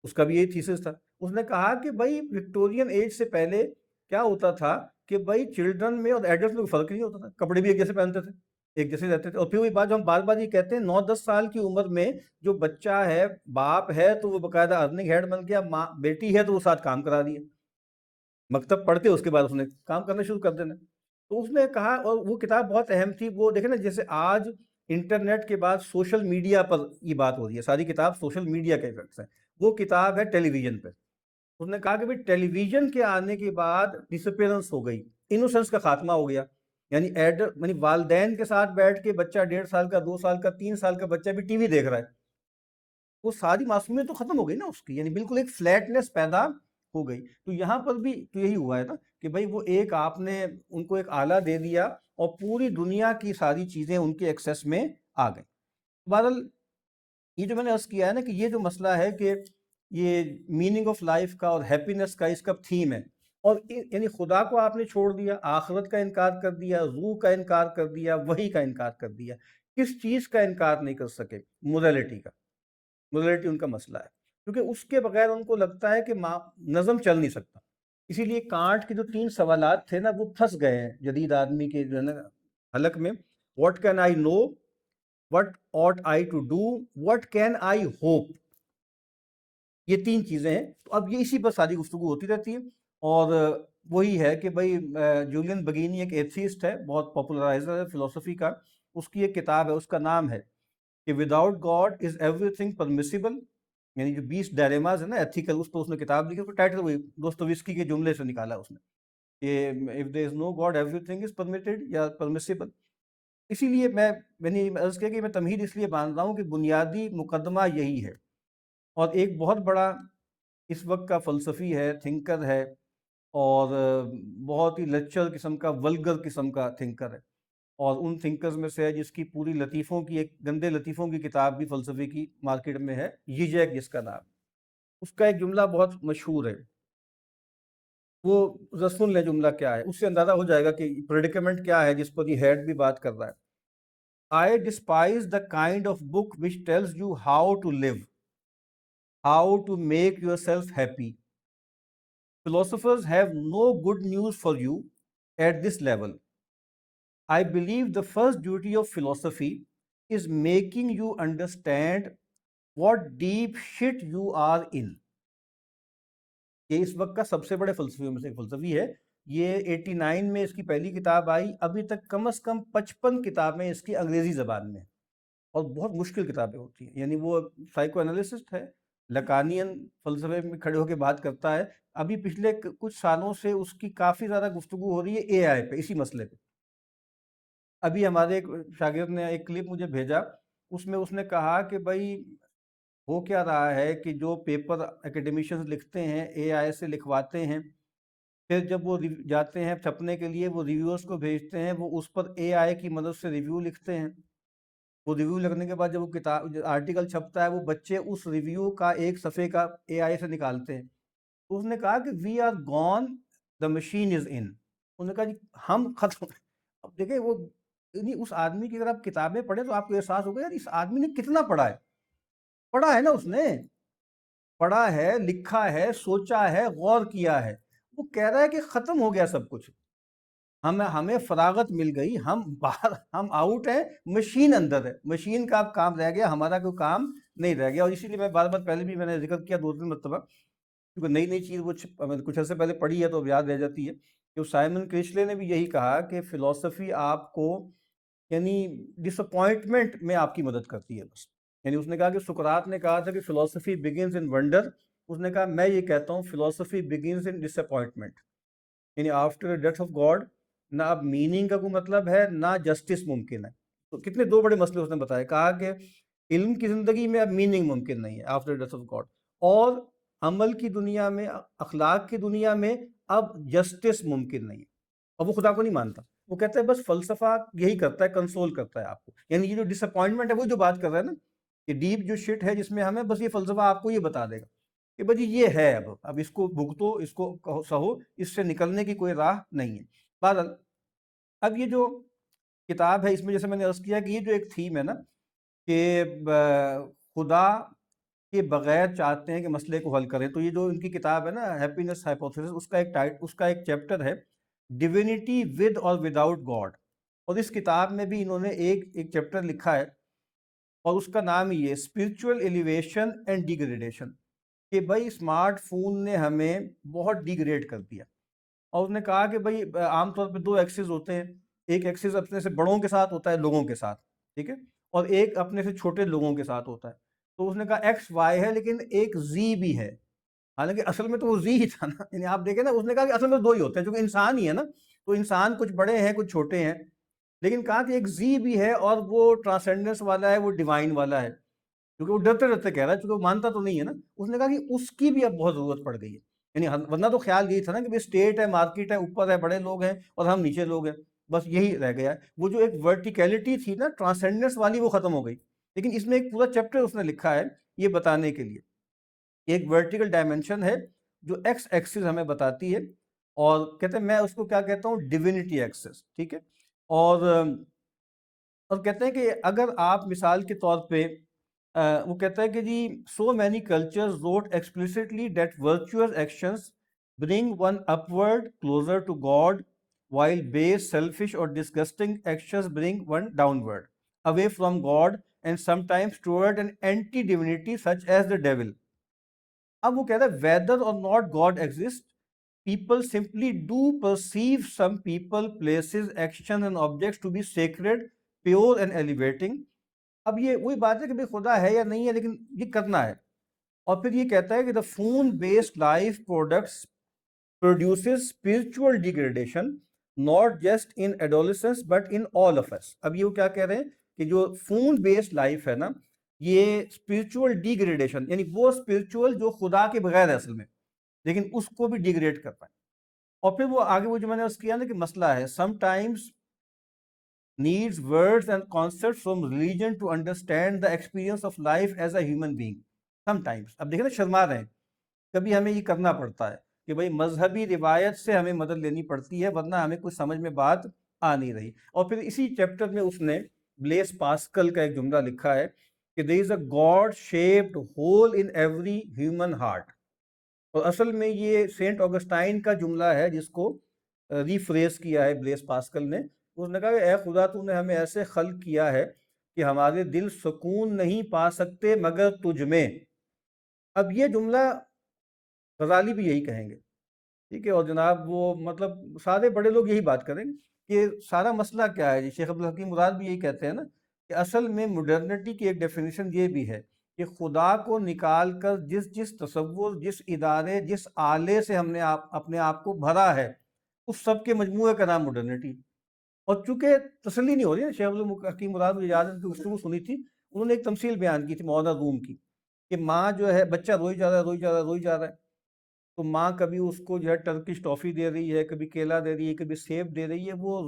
اس کا بھی یہی تھیسس تھا. اس نے کہا کہ بھائی وکٹورین ایج سے پہلے کیا ہوتا تھا کہ بھائی چلڈرن میں اور ایڈلٹ میں فرق نہیں ہوتا تھا، کپڑے بھی ایک جیسے پہنتے تھے. ایک جیسے رہتے تھے. اور پھر وہی بات جو ہم بار بار یہ کہتے ہیں 9-10 سال کی عمر میں جو بچہ ہے باپ ہے تو وہ باقاعدہ ارننگ ہیڈ بن گیا, ماں بیٹی ہے تو وہ ساتھ کام کرا دیا, مکتب پڑھ کے اس کے بعد اس نے کام کرنا شروع کر دینا. تو اس نے کہا, اور وہ کتاب بہت اہم تھی, وہ دیکھیں نا جیسے آج انٹرنیٹ کے بعد سوشل میڈیا پر یہ بات ہو رہی ہے, ساری کتاب سوشل میڈیا کے ایفیکٹس ہیں, وہ کتاب ہے ٹیلی ویژن پہ. اس نے کہا کہ بھائی ٹیلی ویژن کے آنے کے بعد ڈسپیرنس ہو گئی, انوسنس کا خاتمہ ہو گیا. یعنی والدین کے ساتھ بیٹھ کے بچہ 1.5 سال کا, 2 سال کا, 3 سال کا بچہ بھی ٹی وی دیکھ رہا ہے, وہ ساری معصومیت تو ختم ہو گئی نا اس کی, یعنی بالکل ایک فلیٹنس پیدا ہو گئی. تو یہاں پر بھی تو یہی ہوا ہے نا کہ بھائی وہ ایک آپ نے ان کو ایک آلہ دے دیا اور پوری دنیا کی ساری چیزیں ان کے ایکسیس میں آ گئیں. بہرحال یہ جو میں نے عرض کیا ہے نا کہ یہ جو مسئلہ ہے کہ یہ میننگ آف لائف کا اور ہیپینس کا اس کا تھیم ہے, اور یعنی خدا کو آپ نے چھوڑ دیا, آخرت کا انکار کر دیا, روح کا انکار کر دیا, وحی کا انکار کر دیا. کس چیز کا انکار نہیں کر سکے؟ موریلٹی کا. موریلٹی ان کا مسئلہ ہے, کیونکہ اس کے بغیر ان کو لگتا ہے کہ نظم چل نہیں سکتا. اسی لیے کانٹ کے جو 3 سوالات تھے نا وہ پھنس گئے ہیں جدید آدمی کے جو ہے نا حلق میں. What can I know, what ought I to do, what can I hope, یہ 3 چیزیں ہیں. تو اب یہ اسی پر ساری گفتگو ہوتی رہتی ہے. اور وہی ہے کہ بھائی جولین بگینی ایک ایتھیسٹ ہے, بہت پاپولرائزر ہے فلسفی کا. اس کی ایک کتاب ہے, اس کا نام ہے کہ without God is every thing permissible, یعنی جو 20 ڈائلیماز ہے نا ایتھیکل, اس پر اس نے کتاب لکھی. اس کا ٹائٹل وہی دوستویسکی کے جملے سے نکالا اس نے کہ if there is no God everything is permitted یا permissible. اسی لیے میں نے عرض کیا کہ میں تمہید اس لیے باندھ رہا ہوں کہ بنیادی مقدمہ یہی ہے. اور ایک بہت بڑا اس وقت کا فلسفی ہے, تھنکر ہے, اور بہت ہی لچر قسم کا, ولگر قسم کا تھنکر ہے, اور ان تھنکرز میں سے ہے جس کی پوری لطیفوں کی, ایک گندے لطیفوں کی کتاب بھی فلسفے کی مارکیٹ میں ہے, یجیک جس کا نام. اس کا ایک جملہ بہت مشہور ہے, وہ ذرا سن لیں جملہ کیا ہے, اس سے اندازہ ہو جائے گا کہ پریڈیکمنٹ کیا ہے جس پر یہ ہیڈ بھی بات کر رہا ہے. I despise the kind of book which tells you how to live, how to make yourself happy. Philosophers have no good news for you at this level. I believe the first duty of philosophy is making you understand what deep shit you are in. یہ اس وقت کا سب سے بڑے فلسفیوں میں سے ایک فلسفی ہے. یہ 89 میں اس کی پہلی کتاب آئی, ابھی تک کم از کم 55 کتابیں اس کی انگریزی زبان میں, اور بہت مشکل کتابیں ہوتی ہیں. یعنی وہ سائیکو انالیسسٹ ہے, لکانین فلسفے میں کھڑے ہو کے بات کرتا ہے. ابھی پچھلے کچھ سالوں سے اس کی کافی زیادہ گفتگو ہو رہی ہے اے آئی پہ, اسی مسئلے پہ. ابھی ہمارے ایک شاگرد نے ایک کلپ مجھے بھیجا, اس میں اس نے کہا کہ بھائی ہو کیا رہا ہے کہ جو پیپر اکیڈمیشنز لکھتے ہیں اے آئی سے لکھواتے ہیں, پھر جب وہ جاتے ہیں چھپنے کے لیے, وہ ریویورز کو بھیجتے ہیں, وہ اس پر اے آئی کی مدد سے ریویو لکھتے ہیں. وہ ریویو لگنے کے بعد جب وہ کتاب آرٹیکل چھپتا ہے, وہ بچے اس ریویو کا ایک صفحے کا اے آئی سے نکالتے ہیں. تو اس نے کہا کہ we are gone, the machine is in. انہوں نے کہا جی ہم ختم. اب دیکھیں وہ اس آدمی کی اگر آپ کتابیں پڑھیں تو آپ کو احساس ہوگا یار اس آدمی نے کتنا پڑھا ہے. پڑھا ہے نا, اس نے پڑھا ہے, لکھا ہے, سوچا ہے, غور کیا ہے. وہ کہہ رہا ہے کہ ختم ہو گیا سب کچھ, ہمیں فراغت مل گئی, ہم باہر, ہم آؤٹ ہیں, مشین اندر ہے, مشین کا اب کام رہ گیا, ہمارا کوئی کام نہیں رہ گیا. اور اسی لیے میں بار بار پہلے بھی میں نے ذکر کیا 2-3 مرتبہ, کیونکہ نئی نئی چیز وہ کچھ عرصے پہلے پڑھی ہے تو یاد رہ جاتی ہے, کہ سائمن کرچلے نے بھی یہی کہا کہ فلسفی آپ کو یعنی ڈس اپوائنٹمنٹ میں آپ کی مدد کرتی ہے بس. یعنی اس نے کہا کہ سقراط نے کہا تھا کہ فلسفی بگنز ان ونڈر, اس نے کہا میں یہ کہتا ہوں فلسفی بگنز ان ڈس اپوائنٹمنٹ. یعنی آفٹر ڈیتھ آف گاڈ نہ اب میننگ کا کوئی مطلب ہے, نہ جسٹس ممکن ہے. تو کتنے 2 بڑے مسئلے اس نے بتایا, کہا کہ علم کی زندگی میں اب میننگ ممکن نہیں ہے آفٹر ڈیتھ آف گاڈ, اور عمل کی دنیا میں, اخلاق کی دنیا میں اب جسٹس ممکن نہیں ہے. اور وہ خدا کو نہیں مانتا, وہ کہتا ہے بس فلسفہ یہی کرتا ہے, کنسول کرتا ہے آپ کو. یعنی یہ جو ڈس اپوائنٹمنٹ ہے وہ جو بات کر رہا ہے نا, کہ ڈیپ جو شٹ ہے جس میں ہمیں, بس یہ فلسفہ آپ کو یہ بتا دے گا کہ بھائی یہ ہے, اب اس کو بھگتو, اس کو سہو, اس سے نکلنے کی کوئی راہ نہیں ہے. بہرحال اب یہ جو کتاب ہے اس میں جیسے میں نے عرض کیا کہ یہ جو ایک تھیم ہے نا کہ خدا کے بغیر چاہتے ہیں کہ مسئلے کو حل کریں, تو یہ جو ان کی کتاب ہے نا ہیپینس ہائپوتھیسس, اس کا ایک چیپٹر ہے ڈیوینٹی ود اور وداؤٹ گاڈ. اور اس کتاب میں بھی انہوں نے ایک چیپٹر لکھا ہے اور اس کا نام ہی ہے اسپرچول ایلیویشن اینڈ ڈیگریڈیشن، کہ بھائی اسمارٹ فون نے ہمیں بہت ڈیگریڈ کر دیا۔ اور اس نے کہا کہ بھائی عام طور پہ دو ایکسس ہوتے ہیں، ایک ایکسس اپنے سے بڑوں کے ساتھ ہوتا ہے، لوگوں کے ساتھ، ٹھیک ہے، اور ایک اپنے سے چھوٹے لوگوں کے ساتھ ہوتا ہے۔ تو اس نے کہا ایکس وائی ہے لیکن ایک زی بھی ہے، حالانکہ اصل میں تو وہ زی ہی تھا نا، یعنی آپ دیکھیں نا، اس نے کہا کہ اصل میں دو ہی ہوتے ہیں کیونکہ انسان ہی ہے نا، تو انسان کچھ بڑے ہیں کچھ چھوٹے ہیں، لیکن کہا کہ ایک زی بھی ہے اور وہ ٹرانسینڈنس والا ہے، وہ ڈیوائن والا ہے، کیونکہ وہ ڈرتے ڈرتے کہہ رہا ہے کیونکہ وہ مانتا تو نہیں ہے نا۔ اس نے کہا کہ اس کی بھی اب بہت ضرورت پڑ گئی ہے، یعنی ورنہ تو خیال یہی تھا نا کہ اسٹیٹ ہے، مارکیٹ ہے، اوپر ہے بڑے لوگ ہیں اور ہم نیچے لوگ ہیں، بس یہی رہ گیا ہے۔ وہ جو ایک ورٹیکیلٹی تھی نا ٹرانسینڈنس والی، وہ ختم ہو گئی۔ لیکن اس میں ایک پورا چیپٹر اس نے لکھا ہے یہ بتانے کے لیے، ایک ورٹیکل ڈائمنشن ہے جو ایکس ایکسس ہمیں بتاتی ہے، اور کہتے ہیں میں اس کو کیا کہتا ہوں، ڈیوینٹی ایکسس، ٹھیک ہے۔ اور کہتے ہیں کہ اگر آپ مثال کے طور پہ وہ کہتا ہے کہ جی so many cultures note explicitly that virtuous actions bring one upward closer to God while base, selfish or disgusting actions bring one downward, away from God and sometimes toward an anti-divinity such as the devil. اب وہ کہتا ہے whether or not God exists, people simply do perceive some people, places, actions and objects to be sacred, pure and elevating. اب یہ وہی بات ہے کہ بھئی خدا ہے یا نہیں ہے لیکن یہ کرنا ہے۔ اور پھر یہ کہتا ہے کہ the phone based life products produces spiritual degradation not just in adolescence but in all of us. اب یہ وہ کیا کہہ رہے ہیں کہ جو فون بیسڈ لائف ہے نا، یہ اسپرچول ڈیگریڈیشن، یعنی وہ اسپرچول جو خدا کے بغیر ہے اصل میں، لیکن اس کو بھی ڈیگریڈ کرتا ہے۔ اور پھر وہ آگے وہ جو میں نے اس کیا نا کہ مسئلہ ہے sometimes needs words and concepts from religion to understand the experience of life as a human being. Sometimes اب دیکھیں نا شرما رہے ہیں، کبھی ہمیں یہ کرنا پڑتا ہے کہ بھئی مذہبی روایت سے ہمیں مدد لینی پڑتی ہے ورنہ ہمیں کچھ سمجھ میں بات آ نہیں رہی۔ اور پھر اسی چیپٹر میں اس نے بلیس پاسکل کا ایک جملہ لکھا ہے کہ there is a God shaped hole in every human heart. اور اصل میں یہ سینٹ آگسٹائن کا جملہ ہے جس کو ریفریز کیا ہے بلیس پاسکل نے۔ اس نے کہا کہ اے خدا تو نے ہمیں ایسے خلق کیا ہے کہ ہمارے دل سکون نہیں پا سکتے مگر تجھ میں۔ اب یہ جملہ غزالی بھی یہی کہیں گے، ٹھیک ہے، اور جناب وہ مطلب سارے بڑے لوگ یہی بات کریں گے کہ سارا مسئلہ کیا ہے جی۔ شیخ عبدالحکیم مراد بھی یہی کہتے ہیں نا کہ اصل میں مڈرنٹی کی ایک ڈیفینیشن یہ بھی ہے کہ خدا کو نکال کر جس تصور، جس ادارے، جس آلے سے ہم نے اپنے آپ کو بھرا ہے، اس سب کے مجموعے کا نام مڈرنٹی۔ اور چونکہ تسلی نہیں ہو رہی ہے، شیخ عبدالحکیم مراد مجھے یاد ہے کہ گفتگو سنی تھی، انہوں نے ایک تمثیل بیان کی تھی مولانا روم کی، کہ ماں جو ہے، بچہ روئی جا رہا ہے روئی جا رہا ہے روئی جا رہا ہے، تو ماں کبھی اس کو جو ہے ٹرکش ٹافی دے رہی ہے، کبھی کیلا دے رہی ہے، کبھی سیب دے رہی ہے، وہ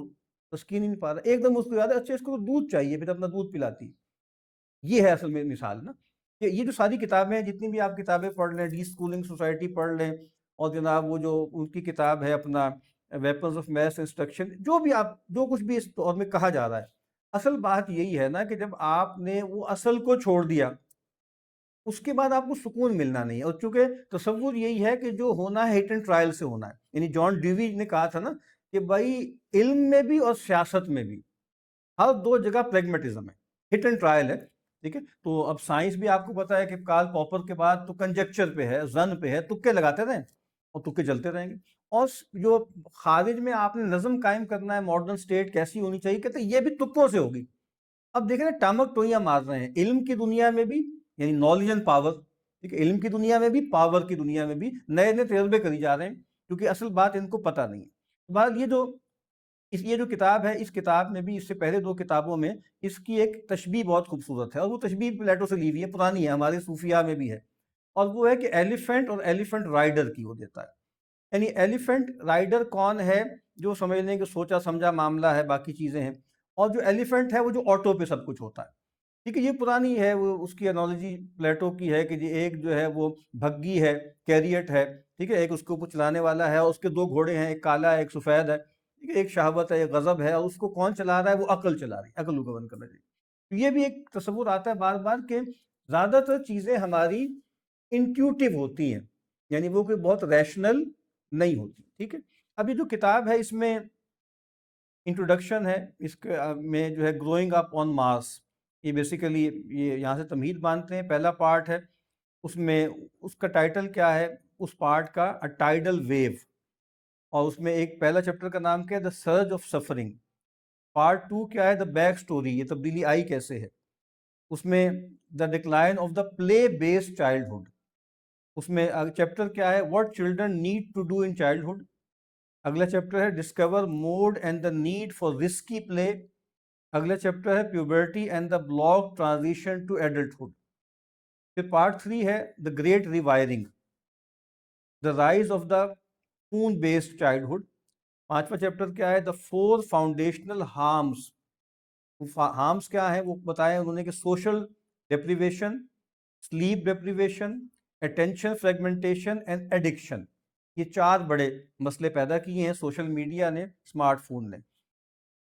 تسکین ہی نہیں پا رہا، ایک دم اس کو یاد ہے اچھا اس کو دودھ چاہیے، پھر اپنا دودھ پلاتی۔ یہ ہے اصل میں مثال نا، کہ یہ جو ساری کتابیں ہیں، جتنی بھی آپ کتابیں پڑھ لیں، ڈی اسکولنگ سوسائٹی پڑھ لیں، اور جناب وہ جو ان کی کتاب ہے اپنا ویپنز آف میس انسٹرکشن، جو بھی آپ جو کچھ بھی اس دور میں کہا جا رہا ہے، اصل بات یہی ہے نا کہ جب آپ نے وہ اصل کو چھوڑ دیا، اس کے بعد آپ کو سکون ملنا نہیں ہے۔ اور چونکہ تصور یہی ہے کہ جو ہونا ہے ہٹ اینڈ ٹرائل سے ہونا ہے، یعنی جان ڈیوی نے کہا تھا نا کہ بھائی علم میں بھی اور سیاست میں بھی ہر دو جگہ پریگمیٹزم ہے، ہٹ اینڈ ٹرائل ہے، ٹھیک ہے۔ تو اب سائنس بھی آپ کو پتا ہے کہ کارل پاپر کے بعد تو کنجیکچر پہ ہے، زن پہ ہے، تکے لگاتے رہیں اور تکے چلتے رہیں گے۔ اور جو خارج میں آپ نے نظم قائم کرنا ہے، ماڈرن سٹیٹ کیسی ہونی چاہیے، کہتے ہیں یہ بھی تکوں سے ہوگی۔ اب دیکھیں نا ٹامک ٹوئیاں مار رہے ہیں علم کی دنیا میں بھی، یعنی نالج اینڈ پاور، ٹھیک ہے، علم کی دنیا میں بھی، پاور کی دنیا میں بھی نئے نئے تجربے کری جا رہے ہیں، کیونکہ اصل بات ان کو پتہ نہیں ہے۔ بات یہ جو کتاب ہے، اس کتاب میں بھی، اس سے پہلے دو کتابوں میں اس کی ایک تشبیہ بہت خوبصورت ہے، اور وہ تشبیہ پلیٹو سے لی ہوئی ہے، پرانی ہے، ہمارے صوفیاء میں بھی ہے، اور وہ ہے کہ ایلیفنٹ اور ایلیفنٹ رائڈر کی وہ دیتا ہے۔ یعنی ایلیفنٹ رائڈر کون ہے، جو سمجھ لیں کہ سوچا سمجھا معاملہ ہے، باقی چیزیں ہیں، اور جو ایلیفنٹ ہے وہ جو آٹو پہ سب کچھ ہوتا ہے، ٹھیک ہے۔ یہ پرانی ہے، وہ اس کی انالوجی پلیٹو کی ہے کہ جی ایک جو ہے وہ بھگی ہے، کیریٹ ہے، ٹھیک ہے، ایک اس کو کچھ چلانے والا ہے، اور اس کے دو گھوڑے ہیں، ایک کالا ہے ایک سفید ہے، ٹھیک ہے، ایک شہوت ہے ایک غضب ہے، اور اس کو کون چلا رہا ہے، وہ عقل چلا رہی ہے، عقل کو گورن کرنا چاہیے۔ یہ بھی ایک تصور آتا ہے بار بار کہ زیادہ تر چیزیں ہماری انٹیوٹیو ہوتی ہیں، یعنی وہ کوئی بہت ریشنل نہیں ہوتی، ٹھیک ہے۔ اب یہ جو کتاب ہے اس میں انٹروڈکشن ہے اس کے میں جو ہے گروئنگ اپ آن مارس، یہ بیسیکلی یہ یہاں سے تمہید باندھتے ہیں، پہلا پارٹ ہے اس میں، اس کا ٹائٹل کیا ہے اس پارٹ کا، اے ٹائیڈل ویو، اور اس میں ایک پہلا چیپٹر کا نام کیا ہے، دا سرج آف سفرنگ، پارٹ 2 کیا ہے، دا بیک سٹوری، یہ تبدیلی آئی کیسے ہے، اس میں the decline of the play based childhood, اس میں چیپٹر کیا ہے، what children need to do in childhood, اگلا چیپٹر ہے discover mode and the need for risky play, اگلا چیپٹر ہے puberty and the block transition to adulthood, پھر part 3 ہے the great rewiring, the rise of the phone based childhood, پانچواں chapter کیا ہے، دا 4 foundational harms, harms کیا ہیں وہ بتایا انہوں نے کہ social deprivation, sleep deprivation, attention fragmentation and addiction, یہ 4 بڑے مسئلے پیدا کیے ہیں سوشل میڈیا نے، اسمارٹ فون نے،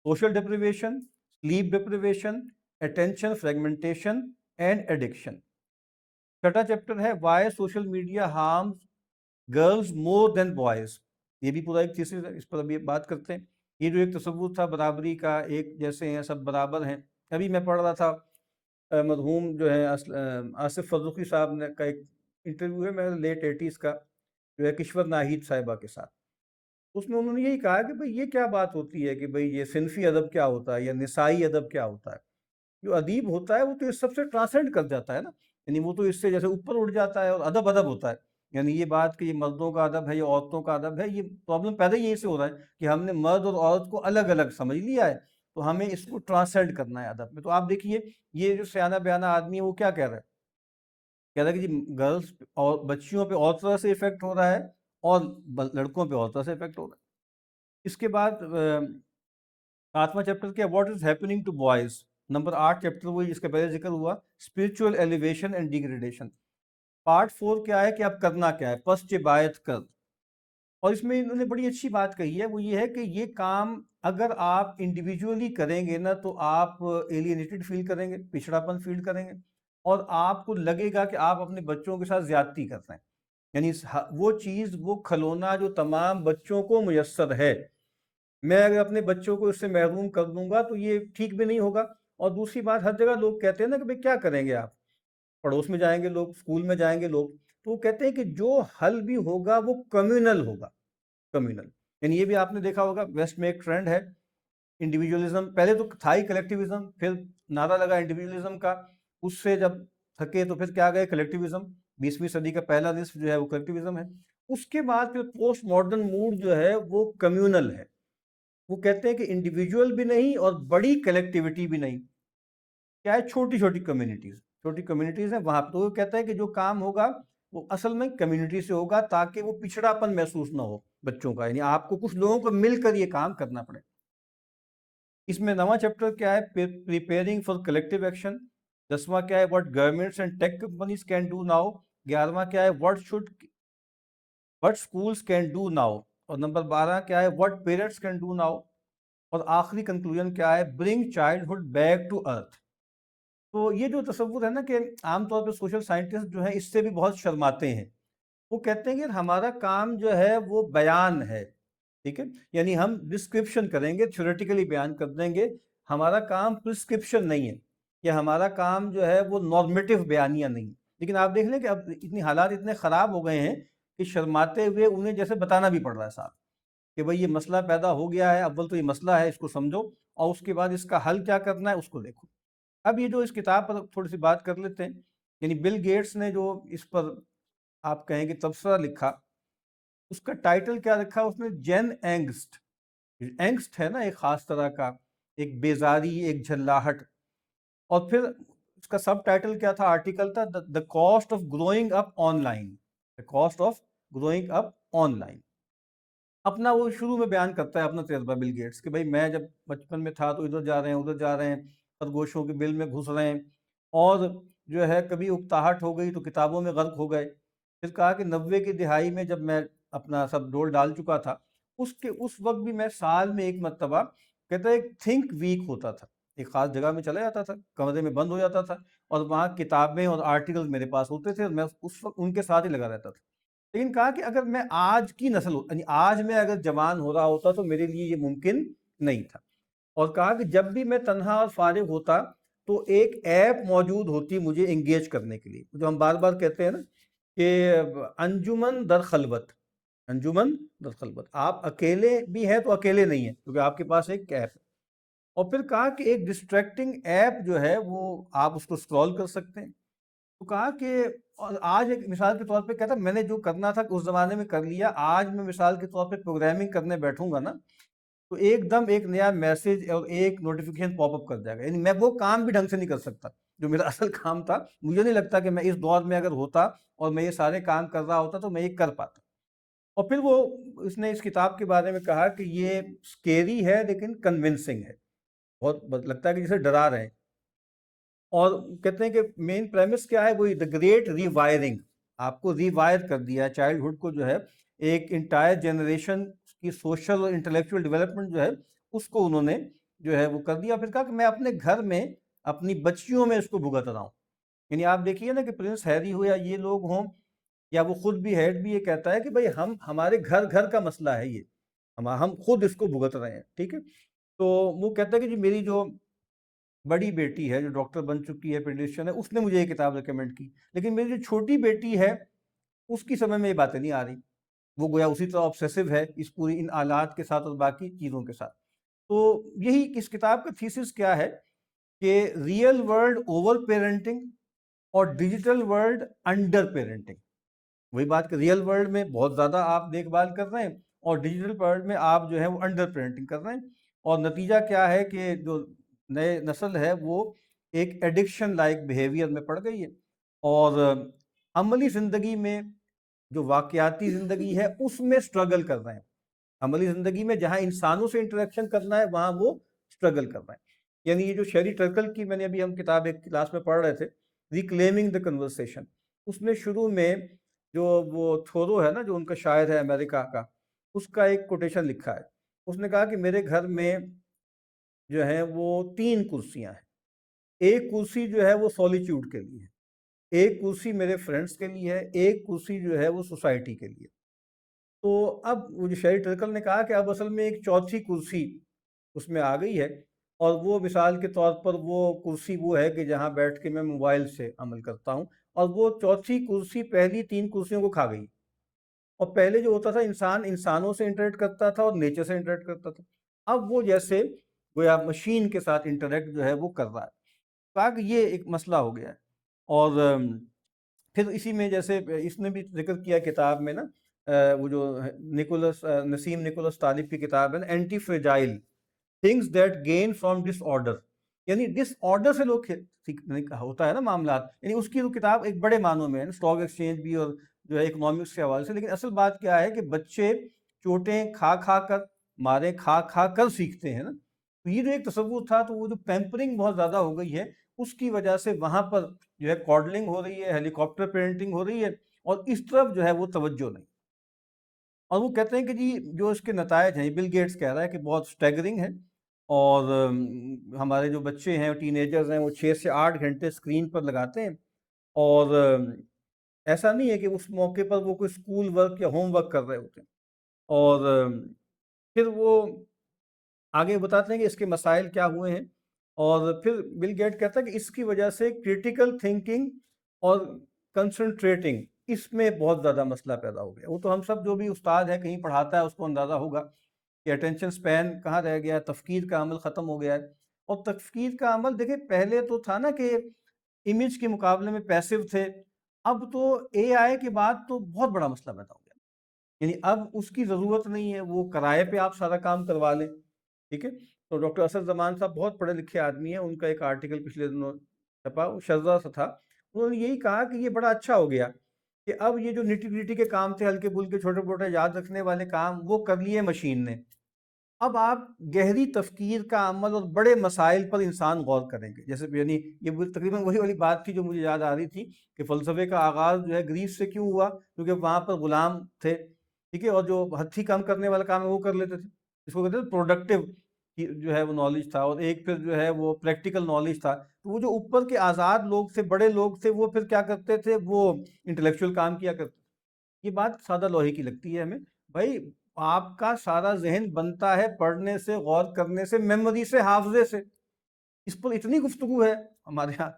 social deprivation, sleep deprivation, attention fragmentation and addiction. چھٹا چیپٹر ہے Y social media harms girls مور دین بوائز، یہ بھی پورا ایک تیسری، اس پر ابھی بات کرتے ہیں۔ یہ جو ایک تصور تھا برابری کا، ایک جیسے ہیں سب برابر ہیں، ابھی میں پڑھ رہا تھا مرحوم جو ہے آصف فرزوقی صاحب نے کا ایک انٹرویو ہے میرے لیٹ 80s کا، جو ہے کشور ناہید صاحبہ کے ساتھ، اس میں انہوں نے یہی کہا کہ بھئی یہ کیا بات ہوتی ہے کہ بھئی یہ صنفی ادب کیا ہوتا ہے یا نسائی ادب کیا ہوتا ہے، جو ادیب ہوتا ہے وہ تو اس سب سے ٹرانسینڈ کر جاتا ہے نا، یعنی وہ تو اس سے جیسے اوپر اٹھ جاتا ہے، اور ادب ادب ہوتا ہے، یعنی یہ بات کہ یہ مردوں کا ادب ہے یا عورتوں کا ادب ہے، یہ پرابلم پیدا یہیں سے ہو رہا ہے کہ ہم نے مرد اور عورت کو الگ الگ سمجھ لیا ہے، تو ہمیں اس کو ٹرانسینڈ کرنا ہے ادب میں۔ تو آپ دیکھیے یہ جو سیانہ بیانہ آدمی ہے وہ کیا کہہ رہا ہے، کہہ رہا ہے کہ جی گرلس اور بچیوں پہ اور طرح سے افیکٹ ہو رہا ہے اور لڑکوں پہ اور طرح سے افیکٹ ہو رہا ہے۔ اس کے بعد 7واں چیپٹر کیا، what is happening to boys, نمبر 8 چیپٹر وہی جس کا پہلے ذکر ہوا، spiritual elevation and degradation, part 4 کیا ہے کہ اب کرنا کیا ہے، پس جبایت کر، اور اس میں انہوں نے بڑی اچھی بات کہی ہے، وہ یہ ہے کہ یہ کام اگر آپ انڈیویجولی کریں گے نا تو آپ ایلینیٹڈ فیل کریں گے، پچھڑاپن فیل کریں گے، اور آپ کو لگے گا کہ آپ اپنے بچوں کے ساتھ زیادتی کر رہے ہیں، یعنی وہ چیز، وہ کھلونا جو تمام بچوں کو میسر ہے، میں اگر اپنے بچوں کو اس سے محروم کر دوں گا تو یہ ٹھیک بھی نہیں ہوگا۔ اور دوسری بات، ہر جگہ لوگ کہتے ہیں نا کہ بھئی کیا کریں گے آپ، پڑوس میں جائیں گے لوگ، اسکول میں جائیں گے لوگ، تو وہ کہتے ہیں کہ جو حل بھی ہوگا وہ کمیونل ہوگا، کمیونل، یعنی یہ بھی آپ نے دیکھا ہوگا ویسٹ میں ایک ٹرینڈ ہے انڈیویجولزم، پہلے تو تھا ہی کلیکٹیوزم، پھر نعرہ لگا انڈیویجولزم کا، اس سے جب تھکے تو پھر کیا گئے کلیکٹیوزم، 20ویں صدی کا پہلا نصف جو ہے وہ کلیکٹیوزم ہے، اس کے بعد پھر پوسٹ ماڈرن موڈ جو ہے وہ کمیونل ہے، وہ کہتے ہیں کہ انڈیویجول بھی نہیں اور بڑی کلیکٹیوٹی بھی نہیں، کیا ہے چھوٹی چھوٹی کمیونٹیز ہیں وہاں پہ، تو وہ کہتا ہے کہ جو کام ہوگا وہ اصل میں کمیونٹی سے ہوگا تاکہ وہ پچھڑاپن محسوس نہ ہو بچوں کا، یعنی آپ کو کچھ لوگوں کو مل کر یہ کام کرنا پڑے۔ اس میں 9واں چیپٹر کیا ہے، پریپیئرنگ فار کلیکٹیو ایکشن، 10واں کیا ہے، what governments and tech companies can do now, 11واں کیا ہے، what schools can do now، اور نمبر 12 کیا ہے، what parents can do now، اور آخری کنکلوژن کیا ہے، برنگ چائلڈہڈ بیک ٹو ارتھ۔ تو یہ جو تصور ہے نا کہ عام طور پہ سوشل سائنٹسٹ جو ہیں اس سے بھی بہت شرماتے ہیں، وہ کہتے ہیں کہ ہمارا کام جو ہے وہ بیان ہے، ٹھیک ہے، یعنی ہم ڈسکرپشن کریں گے، تھیوریٹیکلی بیان کر دیں گے، ہمارا کام پرسکرپشن نہیں ہے، یا ہمارا کام جو ہے وہ نارمیٹیو بیانیہ نہیں، لیکن آپ دیکھ لیں کہ اب اتنی حالات اتنے خراب ہو گئے ہیں کہ شرماتے ہوئے انہیں جیسے بتانا بھی پڑ رہا ہے صاحب کہ بھئی یہ مسئلہ پیدا ہو گیا ہے، اول تو یہ مسئلہ ہے اس کو سمجھو، اور اس کے بعد اس کا حل کیا کرنا ہے اس کو دیکھو۔ اب یہ جو اس کتاب پر تھوڑی سی بات کر لیتے ہیں، یعنی بل گیٹس نے جو اس پر آپ کہیں کہ تبصرہ لکھا، اس کا ٹائٹل کیا رکھا اس نے، جین اینگسٹ، اینگسٹ ہے نا ایک خاص طرح کا، ایک بیزاری، ایک جھلاہٹ، اور پھر اس کا سب ٹائٹل کیا تھا، آرٹیکل تھا، the cost of growing up on line, the cost of growing up on line. اپنا وہ شروع میں بیان کرتا ہے اپنا تجربہ بل گیٹس کہ بھئی میں جب بچپن میں تھا تو ادھر جا رہے ہیں ادھر جا رہے ہیں، خرگوشوں کے بل میں گھس رہے ہیں، اور جو ہے کبھی اکتاہٹ ہو گئی تو کتابوں میں غرق ہو گئے۔ پھر کہا کہ 90 کی دہائی میں جب میں اپنا سب ڈول ڈال چکا تھا، اس وقت بھی میں سال میں ایک مرتبہ، کہتا ہے ایک تھنک ویک ہوتا تھا، ایک خاص جگہ میں چلا جاتا تھا، کمرے میں بند ہو جاتا تھا، اور وہاں کتابیں اور آرٹیکل میرے پاس ہوتے تھے، اور میں اس وقت ان کے ساتھ ہی لگا رہتا تھا۔ لیکن کہا کہ اگر میں آج کی نسل یعنی آج میں اگر جوان ہو رہا ہوتا تو میرے لیے یہ ممکن نہیں تھا، اور کہا کہ جب بھی میں تنہا اور فارغ ہوتا تو ایک ایپ موجود ہوتی مجھے انگیج کرنے کے لیے، جو ہم بار بار کہتے ہیں نا کہ انجمن در خلوت، انجمن در خلوت، آپ اکیلے بھی ہیں تو اکیلے نہیں ہیں کیونکہ آپ کے پاس ایک ایپ ہے۔ اور پھر کہا کہ ایک ڈسٹریکٹنگ ایپ جو ہے وہ آپ اس کو اسکرول کر سکتے ہیں، تو کہا کہ اور آج ایک مثال کے طور پہ کہتا میں نے جو کرنا تھا اس زمانے میں کر لیا، آج میں مثال کے طور پہ پروگرامنگ کرنے بیٹھوں گا نا تو ایک دم ایک نیا میسج اور ایک نوٹیفیکیشن پاپ اپ کر جائے گا، یعنی میں وہ کام بھی ڈھنگ سے نہیں کر سکتا جو میرا اصل کام تھا، مجھے نہیں لگتا کہ میں اس دور میں اگر ہوتا اور میں یہ سارے کام کر رہا ہوتا تو میں یہ کر پاتا۔ اور پھر وہ اس نے اس کتاب کے بارے میں کہا کہ یہ سکیری ہے لیکن کنونسنگ ہے، بہت لگتا ہے کہ جسے ڈرا رہے ہیں، اور کہتے ہیں کہ مین پریمس کیا ہے، وہی دا گریٹ ری وائرنگ، آپ کو ری وائر کر دیا چائلڈ ہوڈ کو، جو ہے ایک انٹائر جنریشن کی سوشل اور انٹلیکچوئل ڈیولپمنٹ جو ہے اس کو انہوں نے جو ہے وہ کر دیا۔ پھر کہا کہ میں اپنے گھر میں اپنی بچیوں میں اس کو بھگت رہا ہوں، یعنی آپ دیکھیے نا کہ پرنس ہیری ہو یا یہ لوگ ہوں یا وہ خود بھی ہیڈ بھی یہ کہتا ہے کہ بھئی ہمارے گھر گھر کا مسئلہ ہے یہ، ہم خود اس کو بھگت رہے ہیں، ٹھیک ہے۔ تو وہ کہتا ہے کہ جی میری جو بڑی بیٹی ہے جو ڈاکٹر بن چکی ہے پیڈیشین ہے، اس نے مجھے یہ کتاب ریکمنڈ کی، لیکن میری جو چھوٹی بیٹی ہے اس کی سمجھ میں یہ باتیں نہیں آ رہی، وہ گویا اسی طرح آبسیسو ہے اس پوری ان آلات کے ساتھ اور باقی چیزوں کے ساتھ۔ تو یہی اس کتاب کا تھیسس کیا ہے کہ ریئل ورلڈ اوور پیرنٹنگ اور ڈیجیٹل ورلڈ انڈر پیرنٹنگ، وہی بات کہ ریئل ورلڈ میں بہت زیادہ آپ دیکھ بھال کر رہے ہیں اور ڈیجیٹل ورلڈ میں آپ جو ہے وہ انڈر پیرنٹنگ کر رہے ہیں، اور نتیجہ کیا ہے کہ جو نئے نسل ہے وہ ایک ایڈکشن لائک بیہیویئر میں پڑ گئی ہے، اور عملی زندگی میں جو واقعاتی زندگی ہے اس میں سٹرگل کر رہے ہیں، عملی زندگی میں جہاں انسانوں سے انٹریکشن کرنا ہے وہاں وہ سٹرگل کر رہے ہیں۔ یعنی یہ جو شیری ٹرکل کی میں نے ابھی ہم کتاب ایک کلاس میں پڑھ رہے تھے، ریکلیمنگ دا کنورسیشن، اس میں شروع میں جو وہ تھورو ہے نا جو ان کا شاعر ہے امریکہ کا، اس کا ایک کوٹیشن لکھا ہے، اس نے کہا کہ میرے گھر میں جو ہے وہ 3 کرسیاں ہیں، ایک کرسی جو ہے وہ سولیچیوڈ کے لیے ہے، ایک کرسی میرے فرینڈس کے لیے ہے، ایک کرسی جو ہے وہ سوسائٹی کے لیے۔ تو اب وہ جو شیری ٹرکل نے کہا کہ اب اصل میں ایک چوتھی کرسی اس میں آ گئی ہے، اور وہ مثال کے طور پر وہ کرسی وہ ہے کہ جہاں بیٹھ کے میں موبائل سے عمل کرتا ہوں، اور وہ چوتھی کرسی پہلی 3 کرسیوں کو کھا گئی، اور پہلے جو ہوتا تھا انسان انسانوں سے انٹریکٹ کرتا تھا اور نیچر سے انٹریکٹ کرتا تھا، اب وہ جیسے گویا مشین کے ساتھ انٹریکٹ جو ہے وہ کر رہا ہے، کہا کہ یہ ایک مسئلہ ہو گیا ہے۔ اور پھر اسی میں جیسے اس نے بھی ذکر کیا کتاب میں نا وہ جو نسیم نکولس طالب کی کتاب ہے نا، anti fragile things that gain from disorder, یعنی ڈس آرڈر سے لوگ ہوتا ہے نا معاملات، یعنی اس کی وہ کتاب ایک بڑے معنوں میں ہے، اسٹاک ایکسچینج بھی اور جو ہے اکنامکس کے حوالے سے، لیکن اصل بات کیا ہے کہ بچے چوٹیں کھا کھا کر، مارے کھا کھا کر سیکھتے ہیں نا، تو یہ جو ایک تصور تھا، تو وہ جو پیمپرنگ بہت زیادہ ہو گئی ہے اس کی وجہ سے وہاں پر جو ہے کارڈلنگ ہو رہی ہے، ہیلی کاپٹر پیرنٹنگ ہو رہی ہے، اور اس طرف جو ہے وہ توجہ نہیں۔ اور وہ کہتے ہیں کہ جی جو اس کے نتائج ہیں، بل گیٹس کہہ رہا ہے کہ بہت سٹیگرنگ ہے، اور ہمارے جو بچے ہیں ٹین ایجرز ہیں وہ 6 سے 8 گھنٹے اسکرین پر لگاتے ہیں، اور ایسا نہیں ہے کہ اس موقع پر وہ کوئی اسکول ورک یا ہوم ورک کر رہے ہوتے ہیں، اور پھر وہ آگے بتاتے ہیں کہ اس کے مسائل کیا ہوئے ہیں، اور پھر بل گیٹ کہتا ہے کہ اس کی وجہ سے کریٹیکل تھنکنگ اور کنسنٹریٹنگ اس میں بہت زیادہ مسئلہ پیدا ہو گیا۔ وہ تو ہم سب جو بھی استاد ہے کہیں پڑھاتا ہے اس کو اندازہ ہوگا کہ اٹینشن سپین کہاں رہ گیا، تفکیر کا عمل ختم ہو گیا ہے، اور تفکیر کا عمل دیکھیں پہلے تو تھا نا کہ امیج کے مقابلے میں پیسو تھے، اب تو اے آئی کے بعد تو بہت بڑا مسئلہ پیدا ہو گیا، یعنی اب اس کی ضرورت نہیں ہے، وہ کرائے پہ آپ سارا کام کروا لیں، ٹھیک ہے۔ تو ڈاکٹر اسد زمان صاحب بہت پڑھے لکھے آدمی ہیں، ان کا ایک آرٹیکل پچھلے دنوں چھپا، وہ شذرا سا تھا، انہوں نے یہی کہا کہ یہ بڑا اچھا ہو گیا کہ اب یہ جو نٹی گریٹی کے کام تھے، ہلکے پھلکے چھوٹے موٹے یاد رکھنے والے کام، وہ کر لیے مشین نے، اب آپ گہری تفکیر کا عمل اور بڑے مسائل پر انسان غور کریں گے، جیسے یعنی یہ تقریباً وہی والی بات تھی جو مجھے یاد آ رہی تھی کہ فلسفے کا آغاز جو ہے گریس سے کیوں ہوا، کیونکہ وہاں پر غلام تھے، ٹھیک ہے، اور جو ہتھی کام کرنے والا کام ہے وہ کر لیتے تھے، اس کو کہتے ہیں پروڈکٹیو جو ہے وہ نالج تھا، اور ایک پھر جو ہے وہ پریکٹیکل نالج تھا، تو وہ جو اوپر کے آزاد لوگ تھے، بڑے لوگ تھے، وہ پھر کیا کرتے تھے، وہ انٹلیکچوئل کام کیا کرتے تھے۔ یہ بات سادہ لوہے کی لگتی ہے ہمیں، بھائی آپ کا سارا ذہن بنتا ہے پڑھنے سے، غور کرنے سے، میموری سے، حافظے سے. اس پر اتنی گفتگو ہے ہمارے ہاں.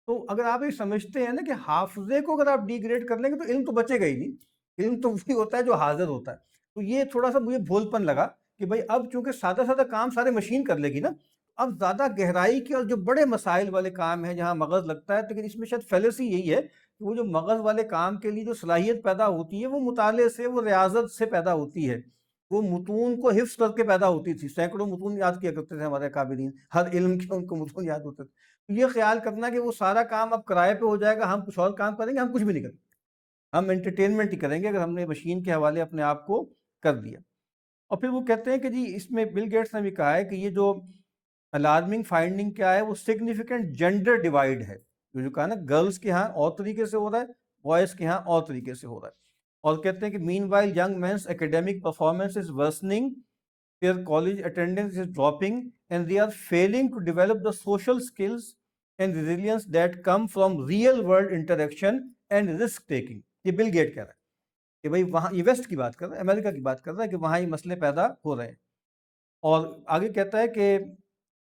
تو اگر آپ یہ سمجھتے ہیں نا کہ حافظے کو اگر آپ ڈی گریڈ کر لیں گے تو علم تو بچے گا ہی نہیں. علم تو وہی ہوتا ہے جو حاضر ہوتا ہے. تو یہ تھوڑا سا مجھے بھول پن لگا کہ بھائی اب چونکہ سادہ سادہ کام سارے مشین کر لے گی نا، اب زیادہ گہرائی کے اور جو بڑے مسائل والے کام ہیں جہاں مغز لگتا ہے، لیکن اس میں شاید فیلسی یہی ہے کہ وہ جو مغز والے کام کے لیے جو صلاحیت پیدا ہوتی ہے وہ مطالعے سے، وہ ریاضت سے پیدا ہوتی ہے. وہ متون کو حفظ کر کے پیدا ہوتی تھی. سینکڑوں متون یاد کیا کرتے تھے ہمارے کابرین، ہر علم کے ان کو متون یاد ہوتے تھے. یہ خیال کرنا کہ وہ سارا کام اب کرائے پہ ہو جائے گا، ہم کچھ اور کام کریں گے، ہم کچھ بھی نہیں کریں گے. ہم انٹرٹینمنٹ ہی کریں گے اگر ہم نے مشین کے حوالے اپنے آپ کو کر دیا. اور پھر وہ کہتے ہیں کہ جی اس میں بل گیٹس نے بھی کہا ہے کہ یہ جو الارمنگ فائنڈنگ کیا ہے، وہ سگنیفیکنٹ جینڈر ڈیوائڈ ہے. جو کہا نا گرلز کے ہاں اور طریقے سے ہو رہا ہے، بوائز کے ہاں اور طریقے سے ہو رہا ہے. اور کہتے ہیں کہ meanwhile young men's academic performance is worsening, their college attendance is dropping, and they are failing to develop the social skills and resilience that come from real world interaction and risk taking. یہ Bill Gate کہہ رہا ہے کہ بھائی وہاں، یہ waste کی بات کر رہا ہے، امریکہ کی بات کر رہا ہے کہ وہاں یہ مسئلے پیدا ہو رہے ہیں. اور آگے کہتا ہے کہ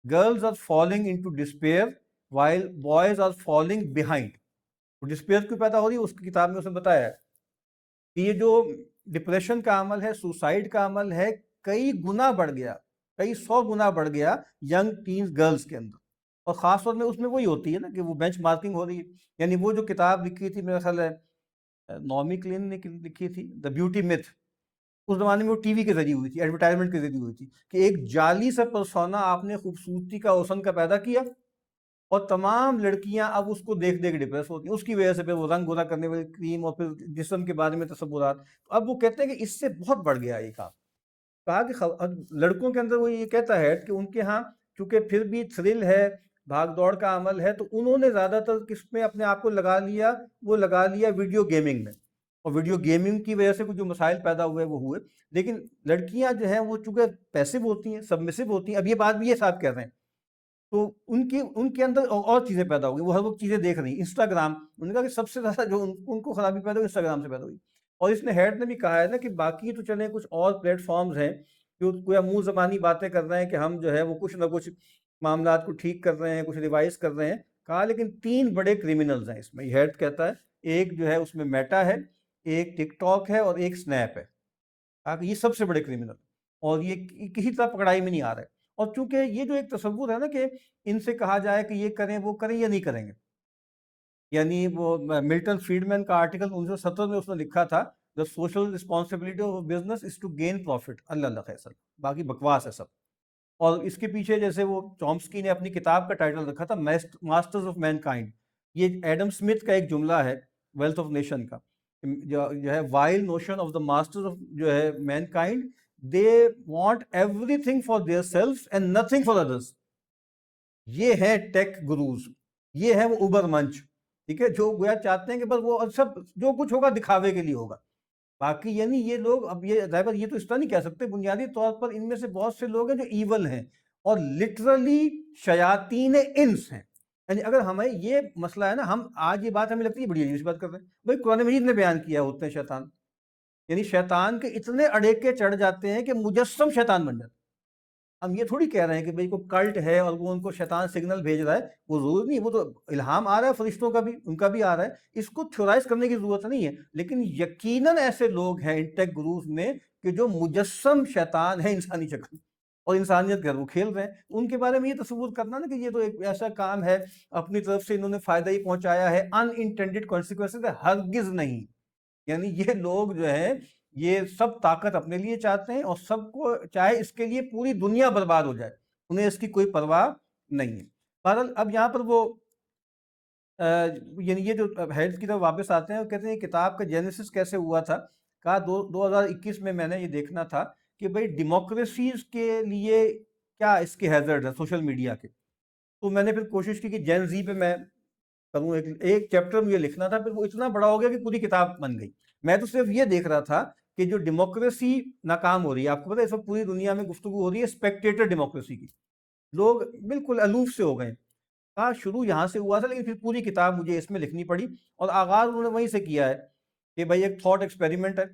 girls are falling into despair while boys are falling behind. Despair کیوں پیدا ہو رہی ہے، اس کی کتاب میں اس نے بتایا ہے کہ یہ جو ڈپریشن کا عمل ہے، سوسائڈ کا عمل ہے، کئی گنا بڑھ گیا، کئی 100 گنا بڑھ گیا ینگ ٹینز گرلز کے اندر. اور خاص طور میں اس میں وہی ہوتی ہے نا کہ وہ بینچ مارکنگ ہو رہی ہے. یعنی وہ جو کتاب لکھی تھی میرا خیال ہے نومی کلین نے لکھی تھی، دا بیوٹی میتھ. اس زمانے میں وہ ٹی وی کے ذریعے ہوئی تھی، ایڈورٹائزمنٹ کے ذریعے ہوئی تھی کہ ایک جعلی سا پرسونا آپ نے خوبصورتی کا حسن کا پیدا کیا، اور تمام لڑکیاں اب اس کو دیکھ دیکھ ڈپریس ہوتی ہیں. اس کی وجہ سے پھر وہ رنگ گورا کرنے والی کریم اور پھر جسم کے بارے میں تصورات. اب وہ کہتے ہیں کہ اس سے بہت بڑھ گیا یہ کام. کہا کہ لڑکوں کے اندر وہ یہ کہتا ہے کہ ان کے ہاں چونکہ پھر بھی تھرل ہے، بھاگ دوڑ کا عمل ہے، تو انہوں نے زیادہ تر کس میں اپنے آپ کو لگا لیا، وہ لگا لیا ویڈیو گیمنگ میں. اور ویڈیو گیمنگ کی وجہ سے کچھ جو مسائل پیدا ہوئے وہ ہوئے. لیکن لڑکیاں جو ہیں وہ چونکہ پیسو ہوتی ہیں، سبمسو ہوتی ہیں. اب یہ بات بھی یہ صاحب کہہ رہے ہیں، تو ان کے اندر اور چیزیں پیدا ہو گئی. وہ ہر وقت چیزیں دیکھ رہی ہیں. انسٹاگرام، انہوں نے کہا کہ سب سے زیادہ جو ان کو خرابی پیدا ہوئی انسٹاگرام سے پیدا ہوئی. اور اس نے ہیڈ نے بھی کہا ہے نا کہ باقی تو چلیں کچھ اور پلیٹ فارمز ہیں جو کوئی منہ زبانی باتیں کر رہے ہیں کہ ہم جو ہے وہ کچھ نہ کچھ معاملات کو ٹھیک کر رہے ہیں، کچھ ریوائز کر رہے ہیں. کہا لیکن 3 بڑے کرمنلز ہیں اس میں. یہ ہیڈ کہتا ہے ایک جو ہے اس میں میٹا ہے، ایک ٹک ٹاک ہے، اور ایک سنیپ ہے. کہا کہ یہ سب سے بڑے کرمنل، اور یہ کسی طرح پکڑائی میں نہیں آ رہے. اور چونکہ یہ جو ایک تصور ہے نا کہ ان سے کہا جائے کہ یہ کریں وہ کریں یا نہیں کریں گے. یعنی وہ ملٹن فریڈمین کا آرٹیکل 1970 میں اس نے لکھا تھا the social responsibility of a business is to gain profit. اللہ اللہ خیر، باقی بکواس ہے سب. اور اس کے پیچھے جیسے وہ چومسکی نے اپنی کتاب کا ٹائٹل رکھا تھا ماسٹرز آف مین کائنڈ. یہ ایڈم سمتھ کا ایک جملہ ہے ویلتھ آف نیشن کا، جو ہے vile notion of the masters of جو ہے mankind, they want everything for their self and nothing for others. یہ ہے ٹیک گروز، یہ ہے وہ اوبر منچ. ٹھیک ہے، جو گویا چاہتے ہیں کہ بس وہ سب جو کچھ ہوگا دکھاوے کے لیے ہوگا. باقی یعنی یہ لوگ اب یہ ڈرائیور یہ تو اس طرح نہیں کہہ سکتے. بنیادی طور پر ان میں سے بہت سے لوگ ہیں جو ایول ہیں اور لٹرلی شیاطین انس ہیں. یعنی اگر ہمیں یہ مسئلہ ہے نا، ہم آج یہ بات ہمیں لگتی ہے بڑی عجیب سی بات کر رہے ہیں. بھائی قرآن مجید نے بیان کیا ہوتے ہیں شیطان، یعنی شیطان کے اتنے اڑیکے چڑھ جاتے ہیں کہ مجسم شیطان بن جاتے ہیں. ہم یہ تھوڑی کہہ رہے ہیں کہ بھئی کوئی کلٹ ہے اور وہ ان کو شیطان سگنل بھیج رہا ہے. وہ ضرور نہیں، وہ تو الہام آ رہا ہے فرشتوں کا بھی، ان کا بھی آ رہا ہے. اس کو تھیورائز کرنے کی ضرورت نہیں ہے. لیکن یقیناً ایسے لوگ ہیں انٹیک گروز میں کہ جو مجسم شیطان ہے انسانی شکل اور انسانیت کے وہ کھیل رہے ہیں. ان کے بارے میں یہ تصور کرنا نا کہ یہ تو ایک ایسا کام ہے اپنی طرف سے انہوں نے فائدہ ہی پہنچایا ہے، ان انٹینڈڈ کانسیکوینسز ہے، ہرگز نہیں. یعنی یہ لوگ جو ہیں یہ سب طاقت اپنے لیے چاہتے ہیں اور سب کو چاہے اس کے لیے پوری دنیا برباد ہو جائے، انہیں اس کی کوئی پرواہ نہیں ہے. بہرحال اب یہاں پر وہ یعنی یہ جو ہیڈ کی طرف واپس آتے ہیں، وہ کہتے ہیں کتاب کا جینیسس کیسے ہوا تھا. کہا 2021 میں میں نے یہ دیکھنا تھا کہ بھئی ڈیموکریسیز کے لیے کیا اس کے ہیزرڈ ہے سوشل میڈیا کے. تو میں نے پھر کوشش کی کہ جین زی پہ میں کروں، ایک چیپٹر مجھے لکھنا تھا. پھر وہ اتنا بڑا ہو گیا کہ پوری کتاب بن گئی. میں تو صرف یہ دیکھ رہا تھا کہ جو ڈیموکریسی ناکام ہو رہی ہے. آپ کو پتہ ہے اس وقت پوری دنیا میں گفتگو ہو رہی ہے اسپیکٹیٹر ڈیموکریسی کی. لوگ بالکل الوف سے ہو گئے. کہا شروع یہاں سے ہوا تھا، لیکن پھر پوری کتاب مجھے اس میں لکھنی پڑی. اور آغاز انہوں نے وہیں سے کیا ہے کہ بھائی ایک تھاٹ ایکسپیریمنٹ ہے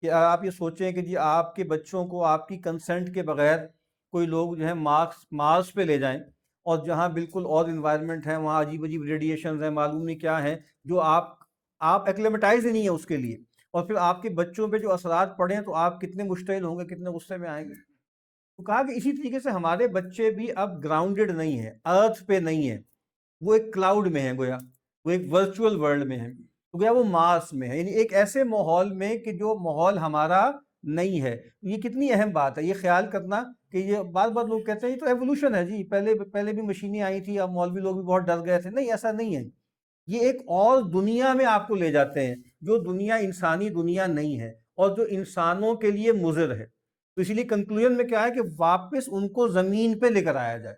کہ آپ یہ سوچیں کہ جی آپ کے بچوں کو آپ کی کنسنٹ کے بغیر کوئی لوگ جو ہے مارس پہ لے جائیں، اور جہاں بالکل اور انوائرمنٹ ہے، وہاں عجیب عجیب ریڈیشنز ہیں، معلوم نہیں کیا ہیں، جو آپ ایکلیمیٹائز ہی نہیں ہے اس کے لیے، اور پھر آپ کے بچوں پہ جو اثرات پڑیں تو آپ کتنے مشتعل ہوں گے، کتنے غصے میں آئیں گے۔ تو کہا کہ اسی طریقے سے ہمارے بچے بھی اب گراؤنڈڈ نہیں ہیں، ارتھ پہ نہیں ہیں، وہ ایک کلاؤڈ میں ہے، گویا وہ ایک ورچوئل ورلڈ میں ہے، تو گویا وہ مارس میں ہے، یعنی ایک ایسے ماحول میں کہ جو ماحول ہمارا نہیں ہے۔ یہ کتنی اہم بات ہے، یہ خیال کرنا کہ یہ بار بار لوگ کہتے ہیں یہ تو ایوولوشن ہے جی، پہلے بھی مشینیں آئی تھی، اب مولوی لوگ بھی بہت ڈر گئے تھے۔ نہیں، ایسا نہیں ہے، یہ ایک اور دنیا میں آپ کو لے جاتے ہیں، جو دنیا انسانی دنیا نہیں ہے، اور جو انسانوں کے لیے مضر ہے۔ تو اسی لیے کنکلوژن میں کیا ہے کہ واپس ان کو زمین پہ لے کر آیا جائے،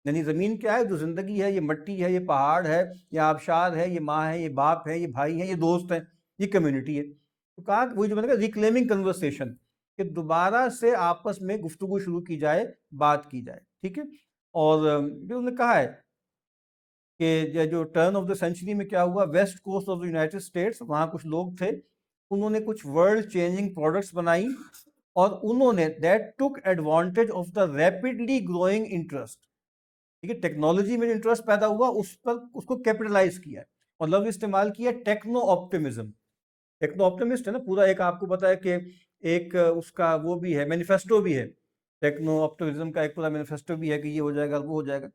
یعنی زمین کیا ہے، جو زندگی ہے، یہ مٹی ہے، یہ پہاڑ ہے، یہ آبشار ہے، یہ ماں ہے، یہ باپ ہے، یہ بھائی ہیں، یہ دوست ہیں، یہ کمیونٹی ہے۔ تو کہا کہ وہی جو میں نے کہا ریکلیمنگ کنورسیشن، کہ دوبارہ سے آپس میں گفتگو شروع کی جائے، بات کی جائے، ٹھیک ہے۔ اور جو انہوں نے کہا ہے کہ جو ٹرن آف دا سینچری میں کیا ہوا، West Coast of the United States, وہاں کچھ لوگ تھے، انہوں نے کچھ ورلڈ چینجنگ پروڈکٹس بنائی، اور انہوں نے that took advantage of the rapidly growing interest, ٹھیک ہے، ٹیکنالوجی میں جو انٹرسٹ پیدا ہوا اس کو کیپٹلائز کیا، اور لفظ استعمال کیا ٹیکنو آپٹیمزم۔ ٹیکنو آپٹیمسٹ ہے نا پورا، ایک آپ کو پتا ہے کہ ایک اس کا وہ بھی ہے، مینیفیسٹو بھی ہے، ٹیکنو آپٹیمزم کا ایک پورا مینیفیسٹو بھی ہے کہ یہ ہو جائے گا، وہ ہو جائے گا۔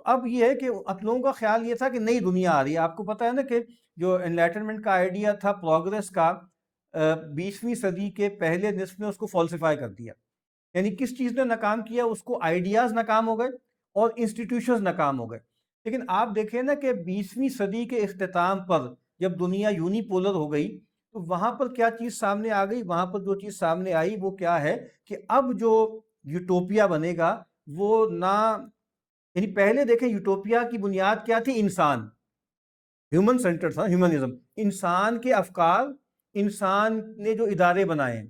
اب یہ ہے کہ اب لوگوں کا خیال یہ تھا کہ نئی دنیا آ رہی ہے، آپ کو پتا ہے نا کہ جو انلائٹنمنٹ کا آئیڈیا تھا پروگریس کا، 20ویں صدی کے پہلے نصف میں اس کو فالسیفائی کر دیا، یعنی کس چیز نے ناکام کیا، اس کو آئیڈیاز ناکام ہو گئے اور انسٹیٹیوشنز ناکام ہو گئے۔ لیکن آپ دیکھیں نا کہ 20ویں صدی کے اختتام پر جب دنیا یونی پولر ہو گئی تو وہاں پر کیا چیز سامنے آ گئی، وہاں پر جو چیز سامنے آئی وہ کیا ہے کہ اب جو یوٹوپیا بنے گا وہ نہ، یعنی پہلے دیکھیں یوٹوپیا کی بنیاد کیا تھی، انسان، ہیومن سینٹر تھا، ہیومنزم، انسان کے افکار، انسان نے جو ادارے بنائے ہیں۔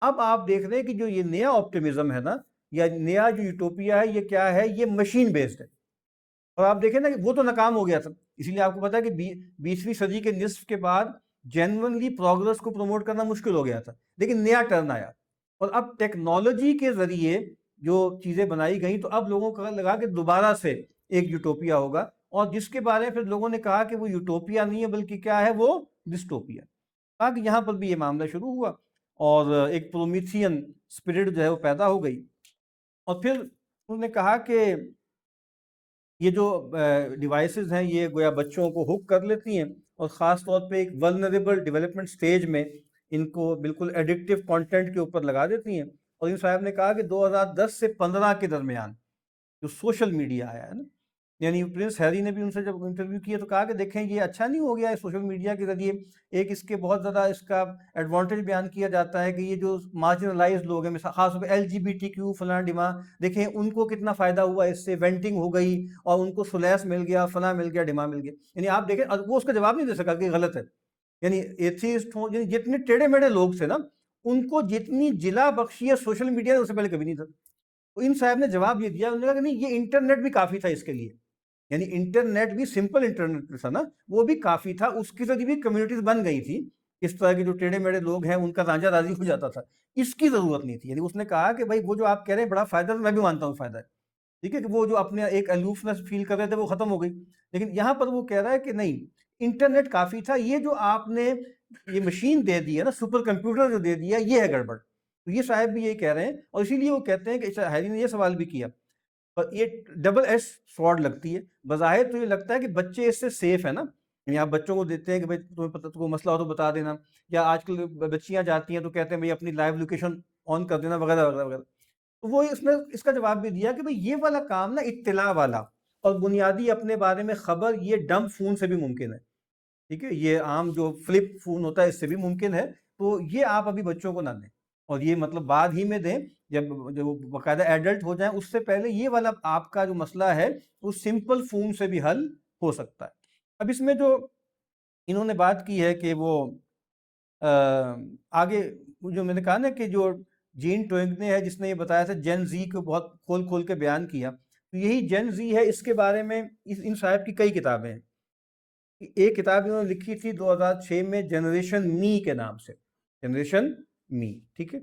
اب آپ دیکھ رہے ہیں کہ جو یہ نیا آپٹیمزم ہے نا، یا نیا جو یوٹوپیا ہے، یہ کیا ہے، یہ مشین بیسڈ ہے، اور آپ دیکھیں نا کہ وہ تو ناکام ہو گیا تھا، اسی لیے آپ کو پتا ہے کہ 20ویں صدی کے نصف کے بعد جینونلی پروگرس کو پروموٹ کرنا مشکل ہو گیا تھا، لیکن نیا ٹرن آیا، اور اب ٹیکنالوجی کے ذریعے جو چیزیں بنائی گئیں تو اب لوگوں کو لگا کہ دوبارہ سے ایک یوٹوپیا ہوگا، اور جس کے بارے میں پھر لوگوں نے کہا کہ وہ یوٹوپیا نہیں ہے بلکہ کیا ہے، وہ ڈسٹوپیا۔ کہا کہ یہاں پر بھی یہ معاملہ شروع ہوا، اور ایک پرومیتھین اسپرٹ جو ہے وہ پیدا ہو گئی، اور پھر انہوں نے کہا کہ یہ جو ڈیوائسز ہیں یہ گویا بچوں کو ہک کر لیتی ہیں، اور خاص طور پہ ایک ولنریبل ڈیولپمنٹ سٹیج میں ان کو بالکل ایڈکٹیو کانٹینٹ کے اوپر لگا دیتی ہیں۔ اور ان صاحب نے کہا کہ 2010 سے 15 کے درمیان جو سوشل میڈیا آیا ہے نا، یعنی پرنس ہیری نے بھی ان سے جب انٹرویو کیا تو کہا کہ دیکھیں یہ اچھا نہیں ہو گیا ہے سوشل میڈیا کے ذریعے، ایک اس کے بہت زیادہ اس کا ایڈوانٹیج بیان کیا جاتا ہے کہ یہ جو مارجنلائز لوگ ہیں، مثلا خاص طور پہ LGBTQ فلاں ڈیماں، دیکھیں ان کو کتنا فائدہ ہوا اس سے، وینٹنگ ہو گئی اور ان کو سلیس مل گیا، فلاں مل گیا، ڈیماں مل گیا، یعنی آپ دیکھیں وہ اس کا جواب نہیں دے سکا کہ غلط ہے، یعنی ایتھیسٹ ہوں، یعنی جتنے ٹیڑے میڑے لوگ تھے نا، ان کو جتنی جلا بخشی ہے سوشل میڈیا نے اس سے پہلے کبھی نہیں تھا۔ تو ان صاحب نے جواب یہ دیا، انہوں نے کہا کہ نہیں، یہ انٹرنیٹ بھی کافی تھا اس کے لیے، یعنی انٹرنیٹ بھی سمپل انٹرنیٹ تھا نا، وہ بھی کافی تھا، اس کے ذریعے بھی کمیونٹیز بن گئی تھی، اس طرح کے جو ٹیڑے میڑے لوگ ہیں ان کا رانجھا راضی ہو جاتا تھا، اس کی ضرورت نہیں تھی۔ یعنی اس نے کہا کہ بھائی وہ جو آپ کہہ رہے ہیں بڑا فائدہ ہے، میں بھی مانتا ہوں فائدہ ہے، ٹھیک ہے، کہ وہ جو اپنے ایک الوفنس فیل کر رہے تھے وہ ختم ہو گئی، لیکن یہاں پر وہ کہہ رہا ہے کہ نہیں، انٹرنیٹ کافی تھا، یہ جو آپ نے یہ مشین دے دی ہے نا، سپر کمپیوٹر جو دے دیا، یہ ہے گڑبڑ۔ تو یہ صاحب بھی یہی کہہ رہے ہیں، اور اسی لیے وہ کہتے ہیں کہ ہیری نے یہ سوال بھی کیا، اور یہ ڈبل ایج سوارڈ لگتی ہے، بظاہر تو یہ لگتا ہے کہ بچے اس سے سیف ہے نا، یعنی آپ بچوں کو دیتے ہیں کہ بھائی تمہیں پتہ، کوئی مسئلہ ہو تو بتا دینا، یا آج کل بچیاں جاتی ہیں تو کہتے ہیں بھائی اپنی لائیو لوکیشن آن کر دینا، وغیرہ وغیرہ وغیرہ۔ تو وہ اس نے اس کا جواب بھی دیا کہ بھائی یہ والا کام نا، اطلاع والا اور بنیادی اپنے بارے میں خبر، یہ ڈم فون سے بھی ممکن ہے، ٹھیک ہے، یہ عام جو فلپ فون ہوتا ہے اس سے بھی ممکن ہے، تو یہ آپ ابھی بچوں کو نہ دیں، اور یہ مطلب بعد ہی میں دیں جب وہ باقاعدہ ایڈلٹ ہو جائیں، اس سے پہلے یہ والا آپ کا جو مسئلہ ہے وہ سمپل فون سے بھی حل ہو سکتا ہے۔ اب اس میں جو انہوں نے بات کی ہے کہ وہ آگے جو میں نے کہا نا کہ جو جین ٹوئنگ نے ہے جس نے یہ بتایا تھا، جین زی کو بہت کھول کھول کے بیان کیا، تو یہی جین زی ہے، اس کے بارے میں ان صاحب کی کئی کتابیں ہیں۔ ایک کتاب انہوں نے لکھی تھی 2006 میں، جنریشن می کے نام سے، جنریشن می. ٹھیک ہے.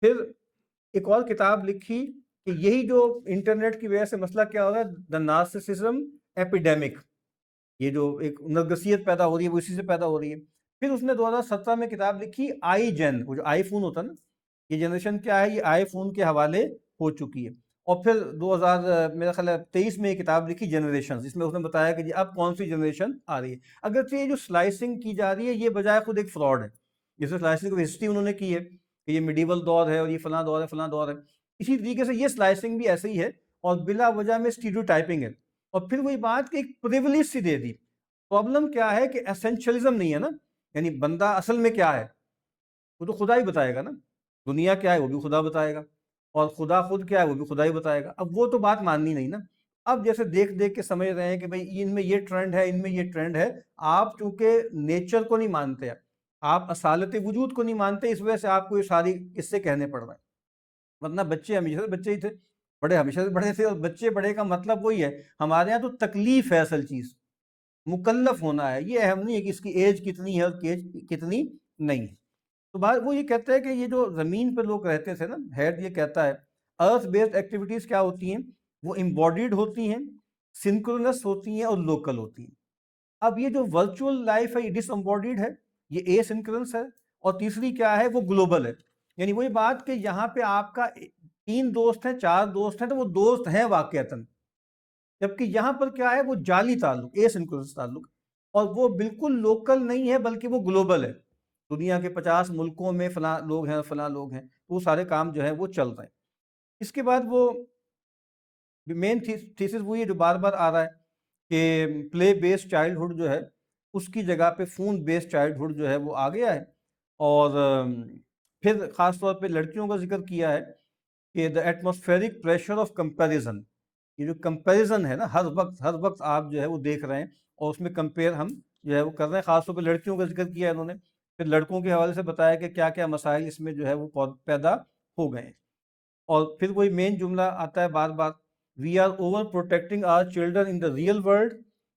پھر ایک اور کتاب لکھی کہ یہی جو انٹرنیٹ کی وجہ سے مسئلہ کیا ہو رہا ہے، دا نارسسزم ایپیڈیمک، یہ جو ایک نرگسیت پیدا ہو رہی ہے وہ اسی سے پیدا ہو رہی ہے. پھر اس نے 2017 میں کتاب لکھی آئی جین، وہ جو آئی فون ہوتا ہے نا، یہ جنریشن کیا ہے، یہ آئی فون کے حوالے ہو چکی ہے. اور پھر 2000 میرا خیال ہے 23 میں یہ کتاب لکھی جنریشن، جس میں اس نے بتایا کہ جی اب کون سی جنریشن آ رہی ہے. اگرچہ یہ جو سلائسنگ کی جا رہی ہے یہ بجائے خود ایک فراڈ ہے. جیسے سلائسنگ کی ہسٹری انہوں نے کی ہے کہ یہ میڈیول دور ہے اور یہ فلاں دور ہے فلاں دور ہے، اسی طریقے سے یہ سلائسنگ بھی ایسے ہی ہے اور بلا وجہ میں اسٹیریوٹائپنگ ہے. اور پھر وہی بات کہ ایک پریویلیج سی دے دی. پرابلم کیا ہے کہ ایسنشلزم نہیں ہے نا، یعنی بندہ اصل میں کیا ہے وہ تو خدا ہی بتائے گا نا. دنیا کیا ہے وہ بھی خدا بتائے گا، اور خدا خود کیا ہے وہ بھی خدا ہی بتائے گا. اب وہ تو بات ماننی نہیں نا. اب جیسے دیکھ دیکھ کے سمجھ رہے ہیں کہ بھئی ان میں یہ ٹرینڈ ہے، ان میں یہ ٹرینڈ ہے. آپ چونکہ نیچر کو نہیں مانتے، آپ اصالت وجود کو نہیں مانتے، اس وجہ سے آپ کو یہ ساری قصے کہنے پڑ رہے ہیں. ورنہ بچے ہمیشہ سے بچے ہی تھے، بڑے ہمیشہ سے بڑے تھے. اور بچے بڑے کا مطلب وہی ہے. ہمارے یہاں تو تکلیف ہے اصل چیز، مکلف ہونا ہے. یہ اہم نہیں ہے کہ اس کی ایج کتنی ہے اور ایج کتنی نہیں ہے. تو بات وہ یہ کہتا ہے کہ یہ جو زمین پہ لوگ رہتے تھے نا، ہیڈ یہ کہتا ہے ارتھ بیسڈ ایکٹیویٹیز کیا ہوتی ہیں، وہ امبوڈیڈ ہوتی ہیں، سنکرونس ہوتی ہیں اور لوکل ہوتی ہیں. اب یہ جو ورچوئل لائف ہے یہ ڈس امبوڈیڈ ہے، یہ اے سنکرونس ہے. اور تیسری کیا ہے، وہ گلوبل ہے. یعنی وہی بات کہ یہاں پہ آپ کا 3 دوست ہیں، 4 دوست ہیں تو وہ دوست ہیں واقعتاً، جبکہ یہاں پر کیا ہے، وہ جعلی تعلق، اے سنکرونس تعلق. اور وہ بالکل لوکل نہیں ہے بلکہ وہ گلوبل ہے. دنیا کے 50 ملکوں میں فلاں لوگ ہیں فلاں لوگ ہیں، تو وہ سارے کام جو ہے وہ چل رہے ہیں. اس کے بعد وہ مین تھیسس وہی ہے جو بار بار آ رہا ہے کہ پلے بیسڈ چائلڈہڈ جو ہے اس کی جگہ پہ فون بیسڈ چائلڈہڈ جو ہے وہ آ گیا ہے. اور پھر خاص طور پہ لڑکیوں کا ذکر کیا ہے کہ دا ایٹماسفیرک پریشر آف کمپیریزن. یہ جو کمپیریزن ہے نا، ہر وقت آپ جو ہے وہ دیکھ رہے ہیں اور اس میں کمپیئر ہم جو ہے وہ کر رہے ہیں. خاص طور پہ لڑکیوں کا ذکر کیا ہے انہوں نے. پھر لڑکوں کے حوالے سے بتایا کہ کیا کیا مسائل اس میں جو ہے وہ پیدا ہو گئے ہیں. اور پھر وہی مین جملہ آتا ہے بار بار، we are overprotecting our children in the real world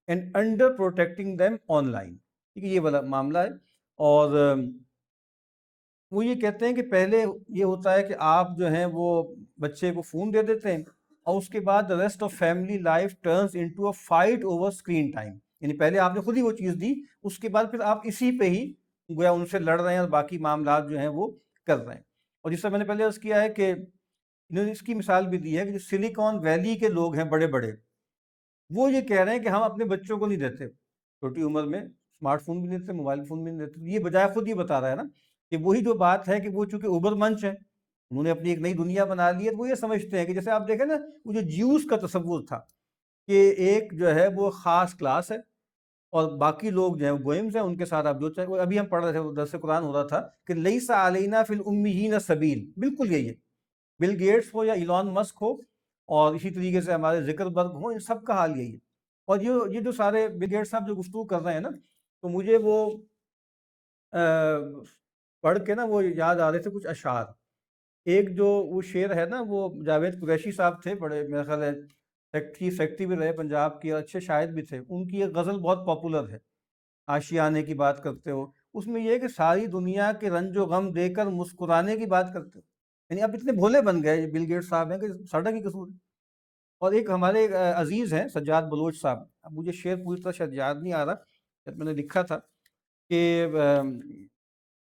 and underprotecting them online. ٹھیک ہے، یہ والا معاملہ ہے. اور وہ یہ کہتے ہیں کہ پہلے یہ ہوتا ہے کہ آپ جو ہیں وہ بچے کو فون دے دیتے ہیں اور اس کے بعد the rest of family life turns into a fight over screen time. یعنی پہلے آپ نے خود ہی وہ چیز دی، اس کے بعد پھر آپ اسی پہ ہی گویا ان سے لڑ رہے ہیں اور باقی معاملات جو ہیں وہ کر رہے ہیں. اور جس سے میں نے پہلے عرض کیا ہے کہ انہوں نے اس کی مثال بھی دی ہے کہ جو سلیکون ویلی کے لوگ ہیں بڑے بڑے، وہ یہ کہہ رہے ہیں کہ ہم اپنے بچوں کو نہیں دیتے چھوٹی عمر میں اسمارٹ فون بھی نہیں دیتے، موبائل فون بھی نہیں دیتے. یہ بجائے خود ہی بتا رہا ہے نا کہ وہی جو بات ہے کہ وہ چونکہ اوبر منچ ہے، انہوں نے اپنی ایک نئی دنیا بنا لی ہے. وہ یہ سمجھتے ہیں کہ جیسے آپ دیکھیں نا، وہ جو جیوز کا تصور تھا کہ ایک جو ہے وہ خاص کلاس ہے اور باقی لوگ جو ہیں گوئمز ہیں، ان کے ساتھ آپ جو چاہے. ابھی ہم پڑھ رہے تھے، درس قرآن ہو رہا تھا کہ لیسا علینا فی الامیین سبیل. بالکل یہی ہے. بل گیٹس ہو یا ایلون مسک ہو اور اسی طریقے سے ہمارے ذکر برگ ہوں، ان سب کا حال یہی ہے. اور یہ جو سارے بل گیٹس صاحب جو گفتگو کر رہے ہیں نا، تو مجھے وہ پڑھ کے نا وہ یاد آ رہے تھے کچھ اشعار. ایک جو وہ شعر ہے نا، وہ جاوید قریشی صاحب تھے، بڑے میرا خیال ہے سیکٹری بھی رہے پنجاب کی اور اچھے شاعر بھی تھے. ان کی ایک غزل بہت پاپولر ہے، آشیانے کی بات کرتے ہو. اس میں یہ کہ ساری دنیا کے رنج و غم دے کر مسکرانے کی بات کرتے ہو. یعنی اب اتنے بھولے بن گئے یہ بل گیٹس صاحب ہیں کہ ساڈا کی قصور ہے. اور ایک ہمارے عزیز ہیں سجاد بلوچ صاحب، اب مجھے شعر پوری طرح شاید یاد نہیں آ رہا، جب میں نے لکھا تھا کہ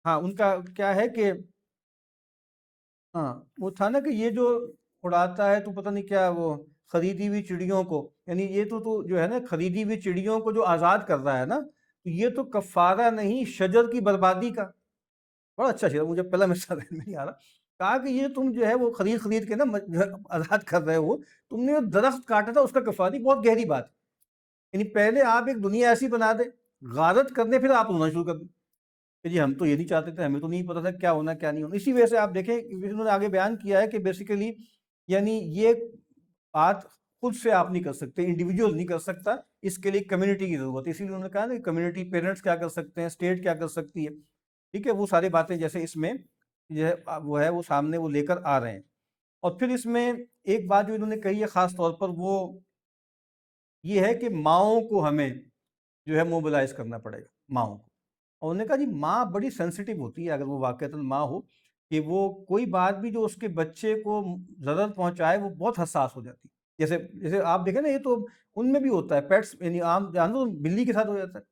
ہاں ان کا کیا ہے کہ ہاں وہ تھا نا کہ یہ جو اڑاتا ہے تو پتہ نہیں کیا وہ خریدی ہوئی چڑیوں کو، یعنی یہ تو جو ہے نا خریدی ہوئی چڑیوں کو جو آزاد کر رہا ہے نا، تو یہ تو کفارہ نہیں شجر کی بربادی کا. بڑا اچھا شعر، مجھے پہلا مثال نہیں آ رہا. کہا کہ یہ تم جو ہے وہ خرید کے نا آزاد کر رہے ہو، تم نے جو درخت کاٹا تھا اس کا کفاری. بہت گہری بات. یعنی پہلے آپ ایک دنیا ایسی بنا دیں، غارت کرنے پھر آپ ہونا شروع کر دیں کہ جی ہم تو یہ نہیں چاہتے تھے، ہمیں تو نہیں پتا تھا کیا ہونا کیا نہیں ہونا. اسی وجہ سے آپ دیکھیں انہوں نے آگے بیان کیا ہے کہ بیسیکلی یعنی یہ بات خود سے آپ نہیں کر سکتے، انڈیویجول نہیں کر سکتا، اس کے لیے کمیونٹی کی ضرورت ہے. اسی لیے انہوں نے کہا نا کہ کمیونٹی، پیرنٹس کیا کر سکتے ہیں، اسٹیٹ کیا کر سکتی ہے. ٹھیک ہے، وہ ساری باتیں جیسے اس میں وہ ہے وہ سامنے وہ لے کر آ رہے ہیں. اور پھر اس میں ایک بات جو انہوں نے کہی ہے خاص طور پر، وہ یہ ہے کہ ماؤں کو ہمیں جو ہے موبلائز کرنا پڑے گا، ماؤں کو. اور انہوں نے کہا جی ماں بڑی سینسٹیو ہوتی ہے اگر وہ واقعتاً ماں ہو، کہ وہ کوئی بات بھی جو اس کے بچے کو ضرر پہنچائے وہ بہت حساس ہو جاتی ہے۔ جیسے آپ دیکھیں نا، یہ تو ان میں بھی ہوتا ہے، پیٹس یعنی عام جانور، بلی کے ساتھ ہو جاتا ہے،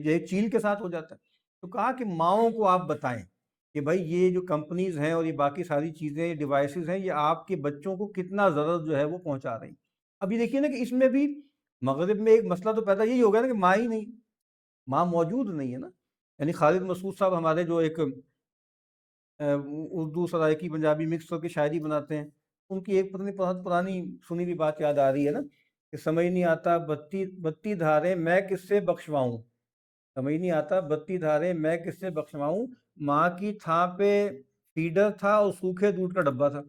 یہ چیل کے ساتھ ہو جاتا ہے۔ تو کہا کہ ماؤں کو آپ بتائیں کہ بھائی یہ جو کمپنیز ہیں اور یہ باقی ساری چیزیں، ڈیوائسز ہیں، یہ آپ کے بچوں کو کتنا ضرر جو ہے وہ پہنچا رہی ہیں۔ اب یہ دیکھیے نا کہ اس میں بھی مغرب میں ایک مسئلہ تو پیدا یہی ہو گیا نا کہ ماں ہی نہیں، ماں موجود نہیں ہے نا۔ یعنی خالد مسعود صاحب ہمارے جو ایک اردو سرائکی پنجابی مکس کر کے شاعری بناتے ہیں، ان کی ایک پتہ نہیں بہت پرانی سنی ہوئی بات یاد آ رہی ہے نا، کہ سمجھ نہیں آتا بتی بتی دھاریں میں کس سے بخشواؤں، سمجھ نہیں آتا بتی دھاریں میں کس سے بخشواؤں، ماں کی تھا پہ فیڈر تھا اور سوکھے دودھ کا ڈبہ تھا،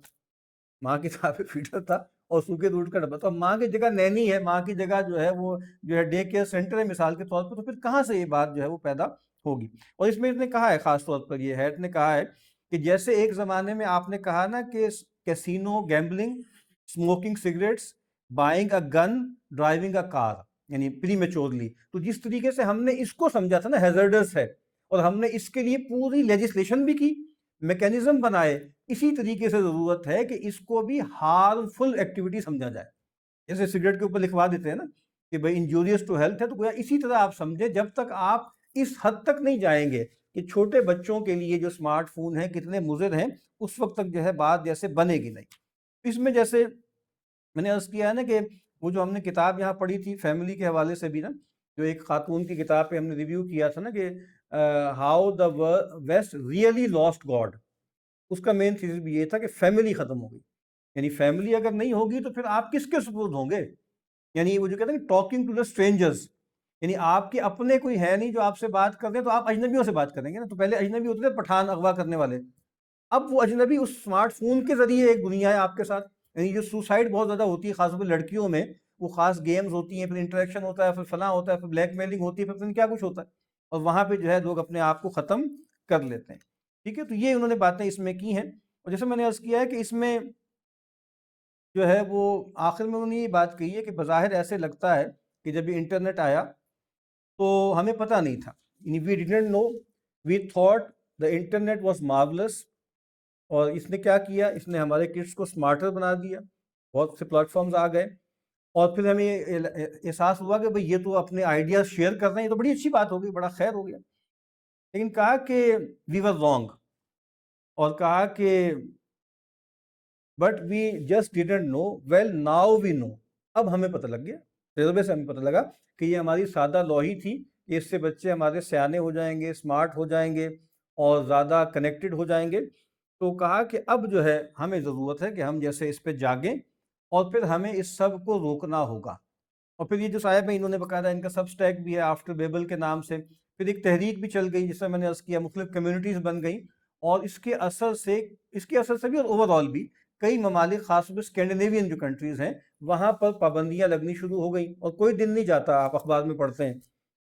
ماں کی تھا پہ فیڈر تھا اور سوکھے دودھ کا ڈبہ تھا۔ ماں کی جگہ نینی ہے، ماں کی جگہ جو ہے وہ جو ہے ڈے کیئر سینٹر ہے مثال کے طور پر، تو پھر کہاں سے یہ بات جو ہے وہ پیدا ہوگی؟ اور اس میں اس نے کہا ہے، خاص طور پر یہ ہیٹ نے کہا ہے کہ جیسے ایک زمانے میں آپ نے کہا نا کہ casino, gambling, smoking cigarettes, buying a gun, driving a car, یعنی پری میچورلی، تو جس طریقے سے ہم نے اس کو سمجھا تھا نا ہیزرڈس ہے، اور ہم نے اس کے لیے پوری لیجسلیشن بھی کی، میکینزم بنائے، اسی طریقے سے ضرورت ہے کہ اس کو بھی ہارمفل ایکٹیویٹی سمجھا جائے۔ جیسے سگریٹ کے اوپر لکھوا دیتے ہیں نا کہ بھائی انجوریس ٹو ہیلتھ ہے، تو گویا اسی طرح آپ سمجھیں، جب تک آپ اس حد تک نہیں جائیں گے کہ چھوٹے بچوں کے لیے جو اسمارٹ فون ہیں کتنے مضر ہیں، اس وقت تک جو ہے بات جیسے بنے گی نہیں۔ اس میں جیسے میں نے عرض کیا ہے نا کہ وہ جو ہم نے کتاب یہاں پڑھی تھی فیملی کے حوالے سے بھی نا، جو ایک خاتون کی کتاب پہ ہم نے ریویو کیا تھا نا کہ how the West really lost God, اس کا مین تھیسس بھی یہ تھا کہ فیملی ختم ہو گئی، یعنی فیملی اگر نہیں ہوگی تو پھر آپ کس کے سپرد ہوں گے؟ یعنی وہ جو کہتے ہیں ٹاکنگ ٹو دا اسٹرینجرز، یعنی آپ کے اپنے کوئی ہے نہیں جو آپ سے بات کر دیں، تو آپ اجنبیوں سے بات کریں گے نا۔ تو پہلے اجنبی ہوتے تھے پٹھان، اغوا کرنے والے، اب وہ اجنبی اس اسمارٹ فون کے ذریعے ایک دنیا ہے آپ کے ساتھ۔ یعنی جو سوسائڈ بہت زیادہ ہوتی ہے خاص طور پہ لڑکیوں میں، وہ خاص گیمز ہوتی ہیں، پھر انٹریکشن ہوتا ہے، پھر فلاں ہوتا ہے، پھر بلیک میلنگ ہوتی ہے، پھر کیا کچھ ہوتا ہے، اور وہاں پہ جو ہے لوگ اپنے آپ کو ختم کر لیتے ہیں۔ ٹھیک ہے، تو یہ انہوں نے باتیں اس میں کی ہیں، اور جیسے میں نے عرض کیا ہے کہ اس میں جو ہے وہ آخر میں انہوں نے یہ بات کہی ہے کہ بظاہر ایسے لگتا ہے کہ جب یہ انٹرنیٹ آیا تو ہمیں پتہ نہیں تھا، یعنی we didn't know, we thought the internet was marvellous, اور اس نے کیا کیا، اس نے ہمارے کڈس کو سمارٹر بنا دیا، بہت سے پلیٹ فارمز آ گئے، اور پھر ہمیں یہ احساس ہوا کہ بھئی یہ تو اپنے آئیڈیاز شیئر کر رہے ہیں، یہ تو بڑی اچھی بات ہو گئی، بڑا خیر ہو گیا، لیکن کہا کہ وی ور رانگ، اور کہا کہ but we just didn't know, well now we know, اب ہمیں پتہ لگ گیا، تجربے سے ہمیں پتہ لگا کہ یہ ہماری سادہ لوحی تھی، کہ اس سے بچے ہمارے سیانے ہو جائیں گے، اسمارٹ ہو جائیں گے، اور زیادہ کنیکٹڈ ہو جائیں گے۔ تو کہا کہ اب جو ہے ہمیں ضرورت ہے کہ ہم جیسے اس پہ جاگیں، اور پھر ہمیں اس سب کو روکنا ہوگا۔ اور پھر یہ جو صاحب ہیں انہوں نے باقاعدہ ان کا سب اسٹیک بھی ہے آفٹر بیبل کے نام سے، پھر ایک تحریک بھی چل گئی جس سے میں نے عرض کیا مختلف کمیونٹیز بن گئیں، اور اس کے اثر سے بھی اور اوور آل بھی کئی ممالک خاص طور پہ اسکینڈینیوین جو کنٹریز ہیں وہاں پر پابندیاں لگنی شروع ہو گئیں، اور کوئی دن نہیں جاتا، آپ اخبار میں پڑھتے ہیں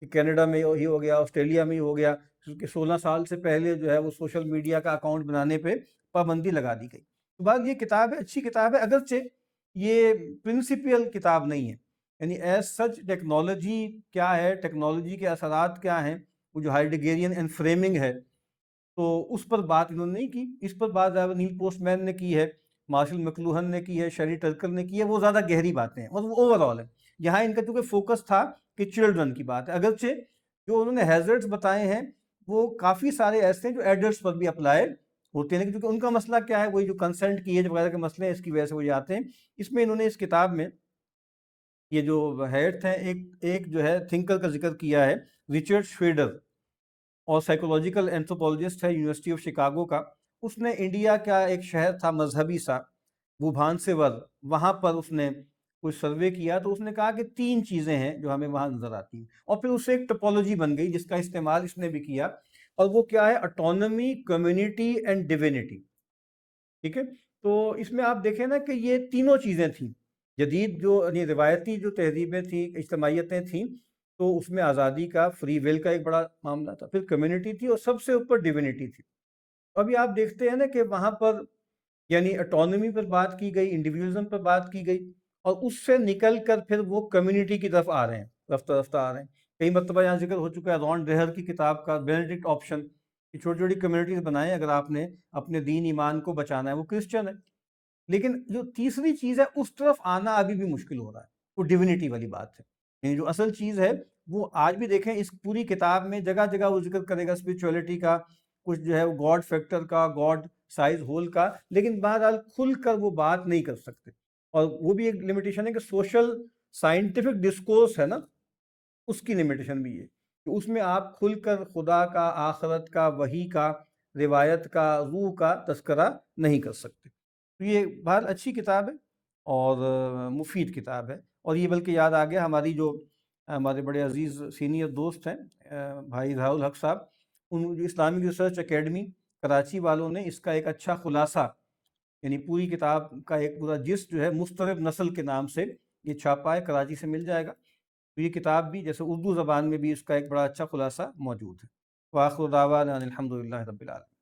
کہ کینیڈا میں ہی ہو گیا، آسٹریلیا میں ہی ہو گیا، کیونکہ 16 سال سے پہلے جو ہے وہ سوشل میڈیا کا اکاؤنٹ بنانے پہ پابندی لگا دی گئی۔ تو بات یہ کتاب ہے، اچھی کتاب ہے، اگرچہ یہ پرنسپل کتاب نہیں ہے، یعنی ایز سچ ٹیکنالوجی کیا ہے، ٹیکنالوجی کے اثرات کیا ہیں، وہ جو ہائیڈگیرین اینڈ فریمنگ ہے، تو اس پر بات انہوں نے نہیں کی۔ اس پر بات نیل پوسٹ مین نے کی ہے، مارشل مکلوہن نے کی ہے، شیری ٹرکر نے کی ہے، وہ زیادہ گہری باتیں ہیں اور وہ اوور آل ہے۔ یہاں ان کا چونکہ فوکس تھا کہ چلڈرن کی بات ہے، اگرچہ جو انہوں نے ہیزرڈز بتائے ہیں وہ کافی سارے ایسے ہیں جو ایڈلٹس پر بھی اپلائی ہوتے ہیں، لیکن کیونکہ ان کا مسئلہ کیا ہے، وہی جو کنسنٹ کی ایج وغیرہ کے مسئلے ہیں، اس کی وجہ سے وہ یہ آتے ہیں۔ اس میں انہوں نے اس کتاب میں یہ جو ہیڈ ہیں، ایک جو ہے تھنکر کا ذکر کیا ہے، ریچرڈ شویڈر، اور سائیکولوجیکل اینتھروپولوجسٹ ہے یونیورسٹی آف شکاگو کا۔ اس نے انڈیا کا ایک شہر تھا مذہبی سا، بھوبھانسیور، وہاں پر اس نے کوئی سروے کیا، تو اس نے کہا کہ 3 چیزیں ہیں جو ہمیں وہاں نظر آتی ہیں، اور پھر اس سے ایک ٹپولوجی بن گئی جس کا استعمال اس نے بھی کیا، اور وہ کیا ہے، اٹونومی، کمیونٹی اینڈ ڈیوینٹی۔ ٹھیک ہے، تو اس میں آپ دیکھیں نا کہ یہ تینوں چیزیں تھیں، جدید جو یعنی روایتی جو تہذیبیں تھیں، اجتماعیتیں تھیں، تو اس میں آزادی کا، فری ویل کا ایک بڑا معاملہ تھا، پھر کمیونٹی تھی، اور سب سے اوپر ڈیوینٹی تھی۔ ابھی آپ دیکھتے ہیں نا کہ وہاں پر یعنی اٹونومی پر بات کی گئی، انڈیویجلزم پر بات کی گئی، اور اس سے نکل کر پھر وہ کمیونٹی کی طرف آ رہے ہیں، رفتہ رفتہ آ رہے ہیں۔ کئی مرتبہ یہاں ذکر ہو چکا ہے رون ڈہر کی کتاب کا، بینیڈکٹ آپشن، کہ چھوٹی چھوٹی کمیونٹیز بنائیں اگر آپ نے اپنے دین ایمان کو بچانا ہے، وہ کرسچن ہے، لیکن جو تیسری چیز ہے اس طرف آنا ابھی بھی مشکل ہو رہا ہے، وہ ڈیونٹی والی بات ہے، یعنی جو اصل چیز ہے وہ آج بھی دیکھیں اس پوری کتاب میں جگہ جگہ وہ ذکر کرے گا اسپرچولیٹی کا، کچھ جو ہے گاڈ فیکٹر کا، گاڈ سائز ہول کا، لیکن بہرحال کھل کر وہ بات نہیں کر سکتے، اور وہ بھی ایک لمیٹیشن ہے کہ سوشل سائنٹیفک ڈسکورس ہے نا، اس کی لمیٹیشن بھی ہے کہ اس میں آپ کھل کر خدا کا، آخرت کا، وحی کا، روایت کا، روح کا تذکرہ نہیں کر سکتے۔ تو یہ بہت اچھی کتاب ہے اور مفید کتاب ہے، اور یہ بلکہ یاد آ گیا ہماری جو ہمارے بڑے عزیز سینئر دوست ہیں بھائی ضیاء الحق صاحب، in Islamic research academy Karachi والوں نے اس کا ایک اچھا خلاصہ، یعنی پوری کتاب کا ایک پورا جس جو ہے مضطرب نسل کے نام سے یہ چھاپا ہے، کراچی سے مل جائے گا۔ تو یہ کتاب بھی جیسے اردو زبان میں بھی اس کا ایک بڑا اچھا خلاصہ موجود ہے۔ وآخر دعوانا ان الحمد للہ رب العالمین۔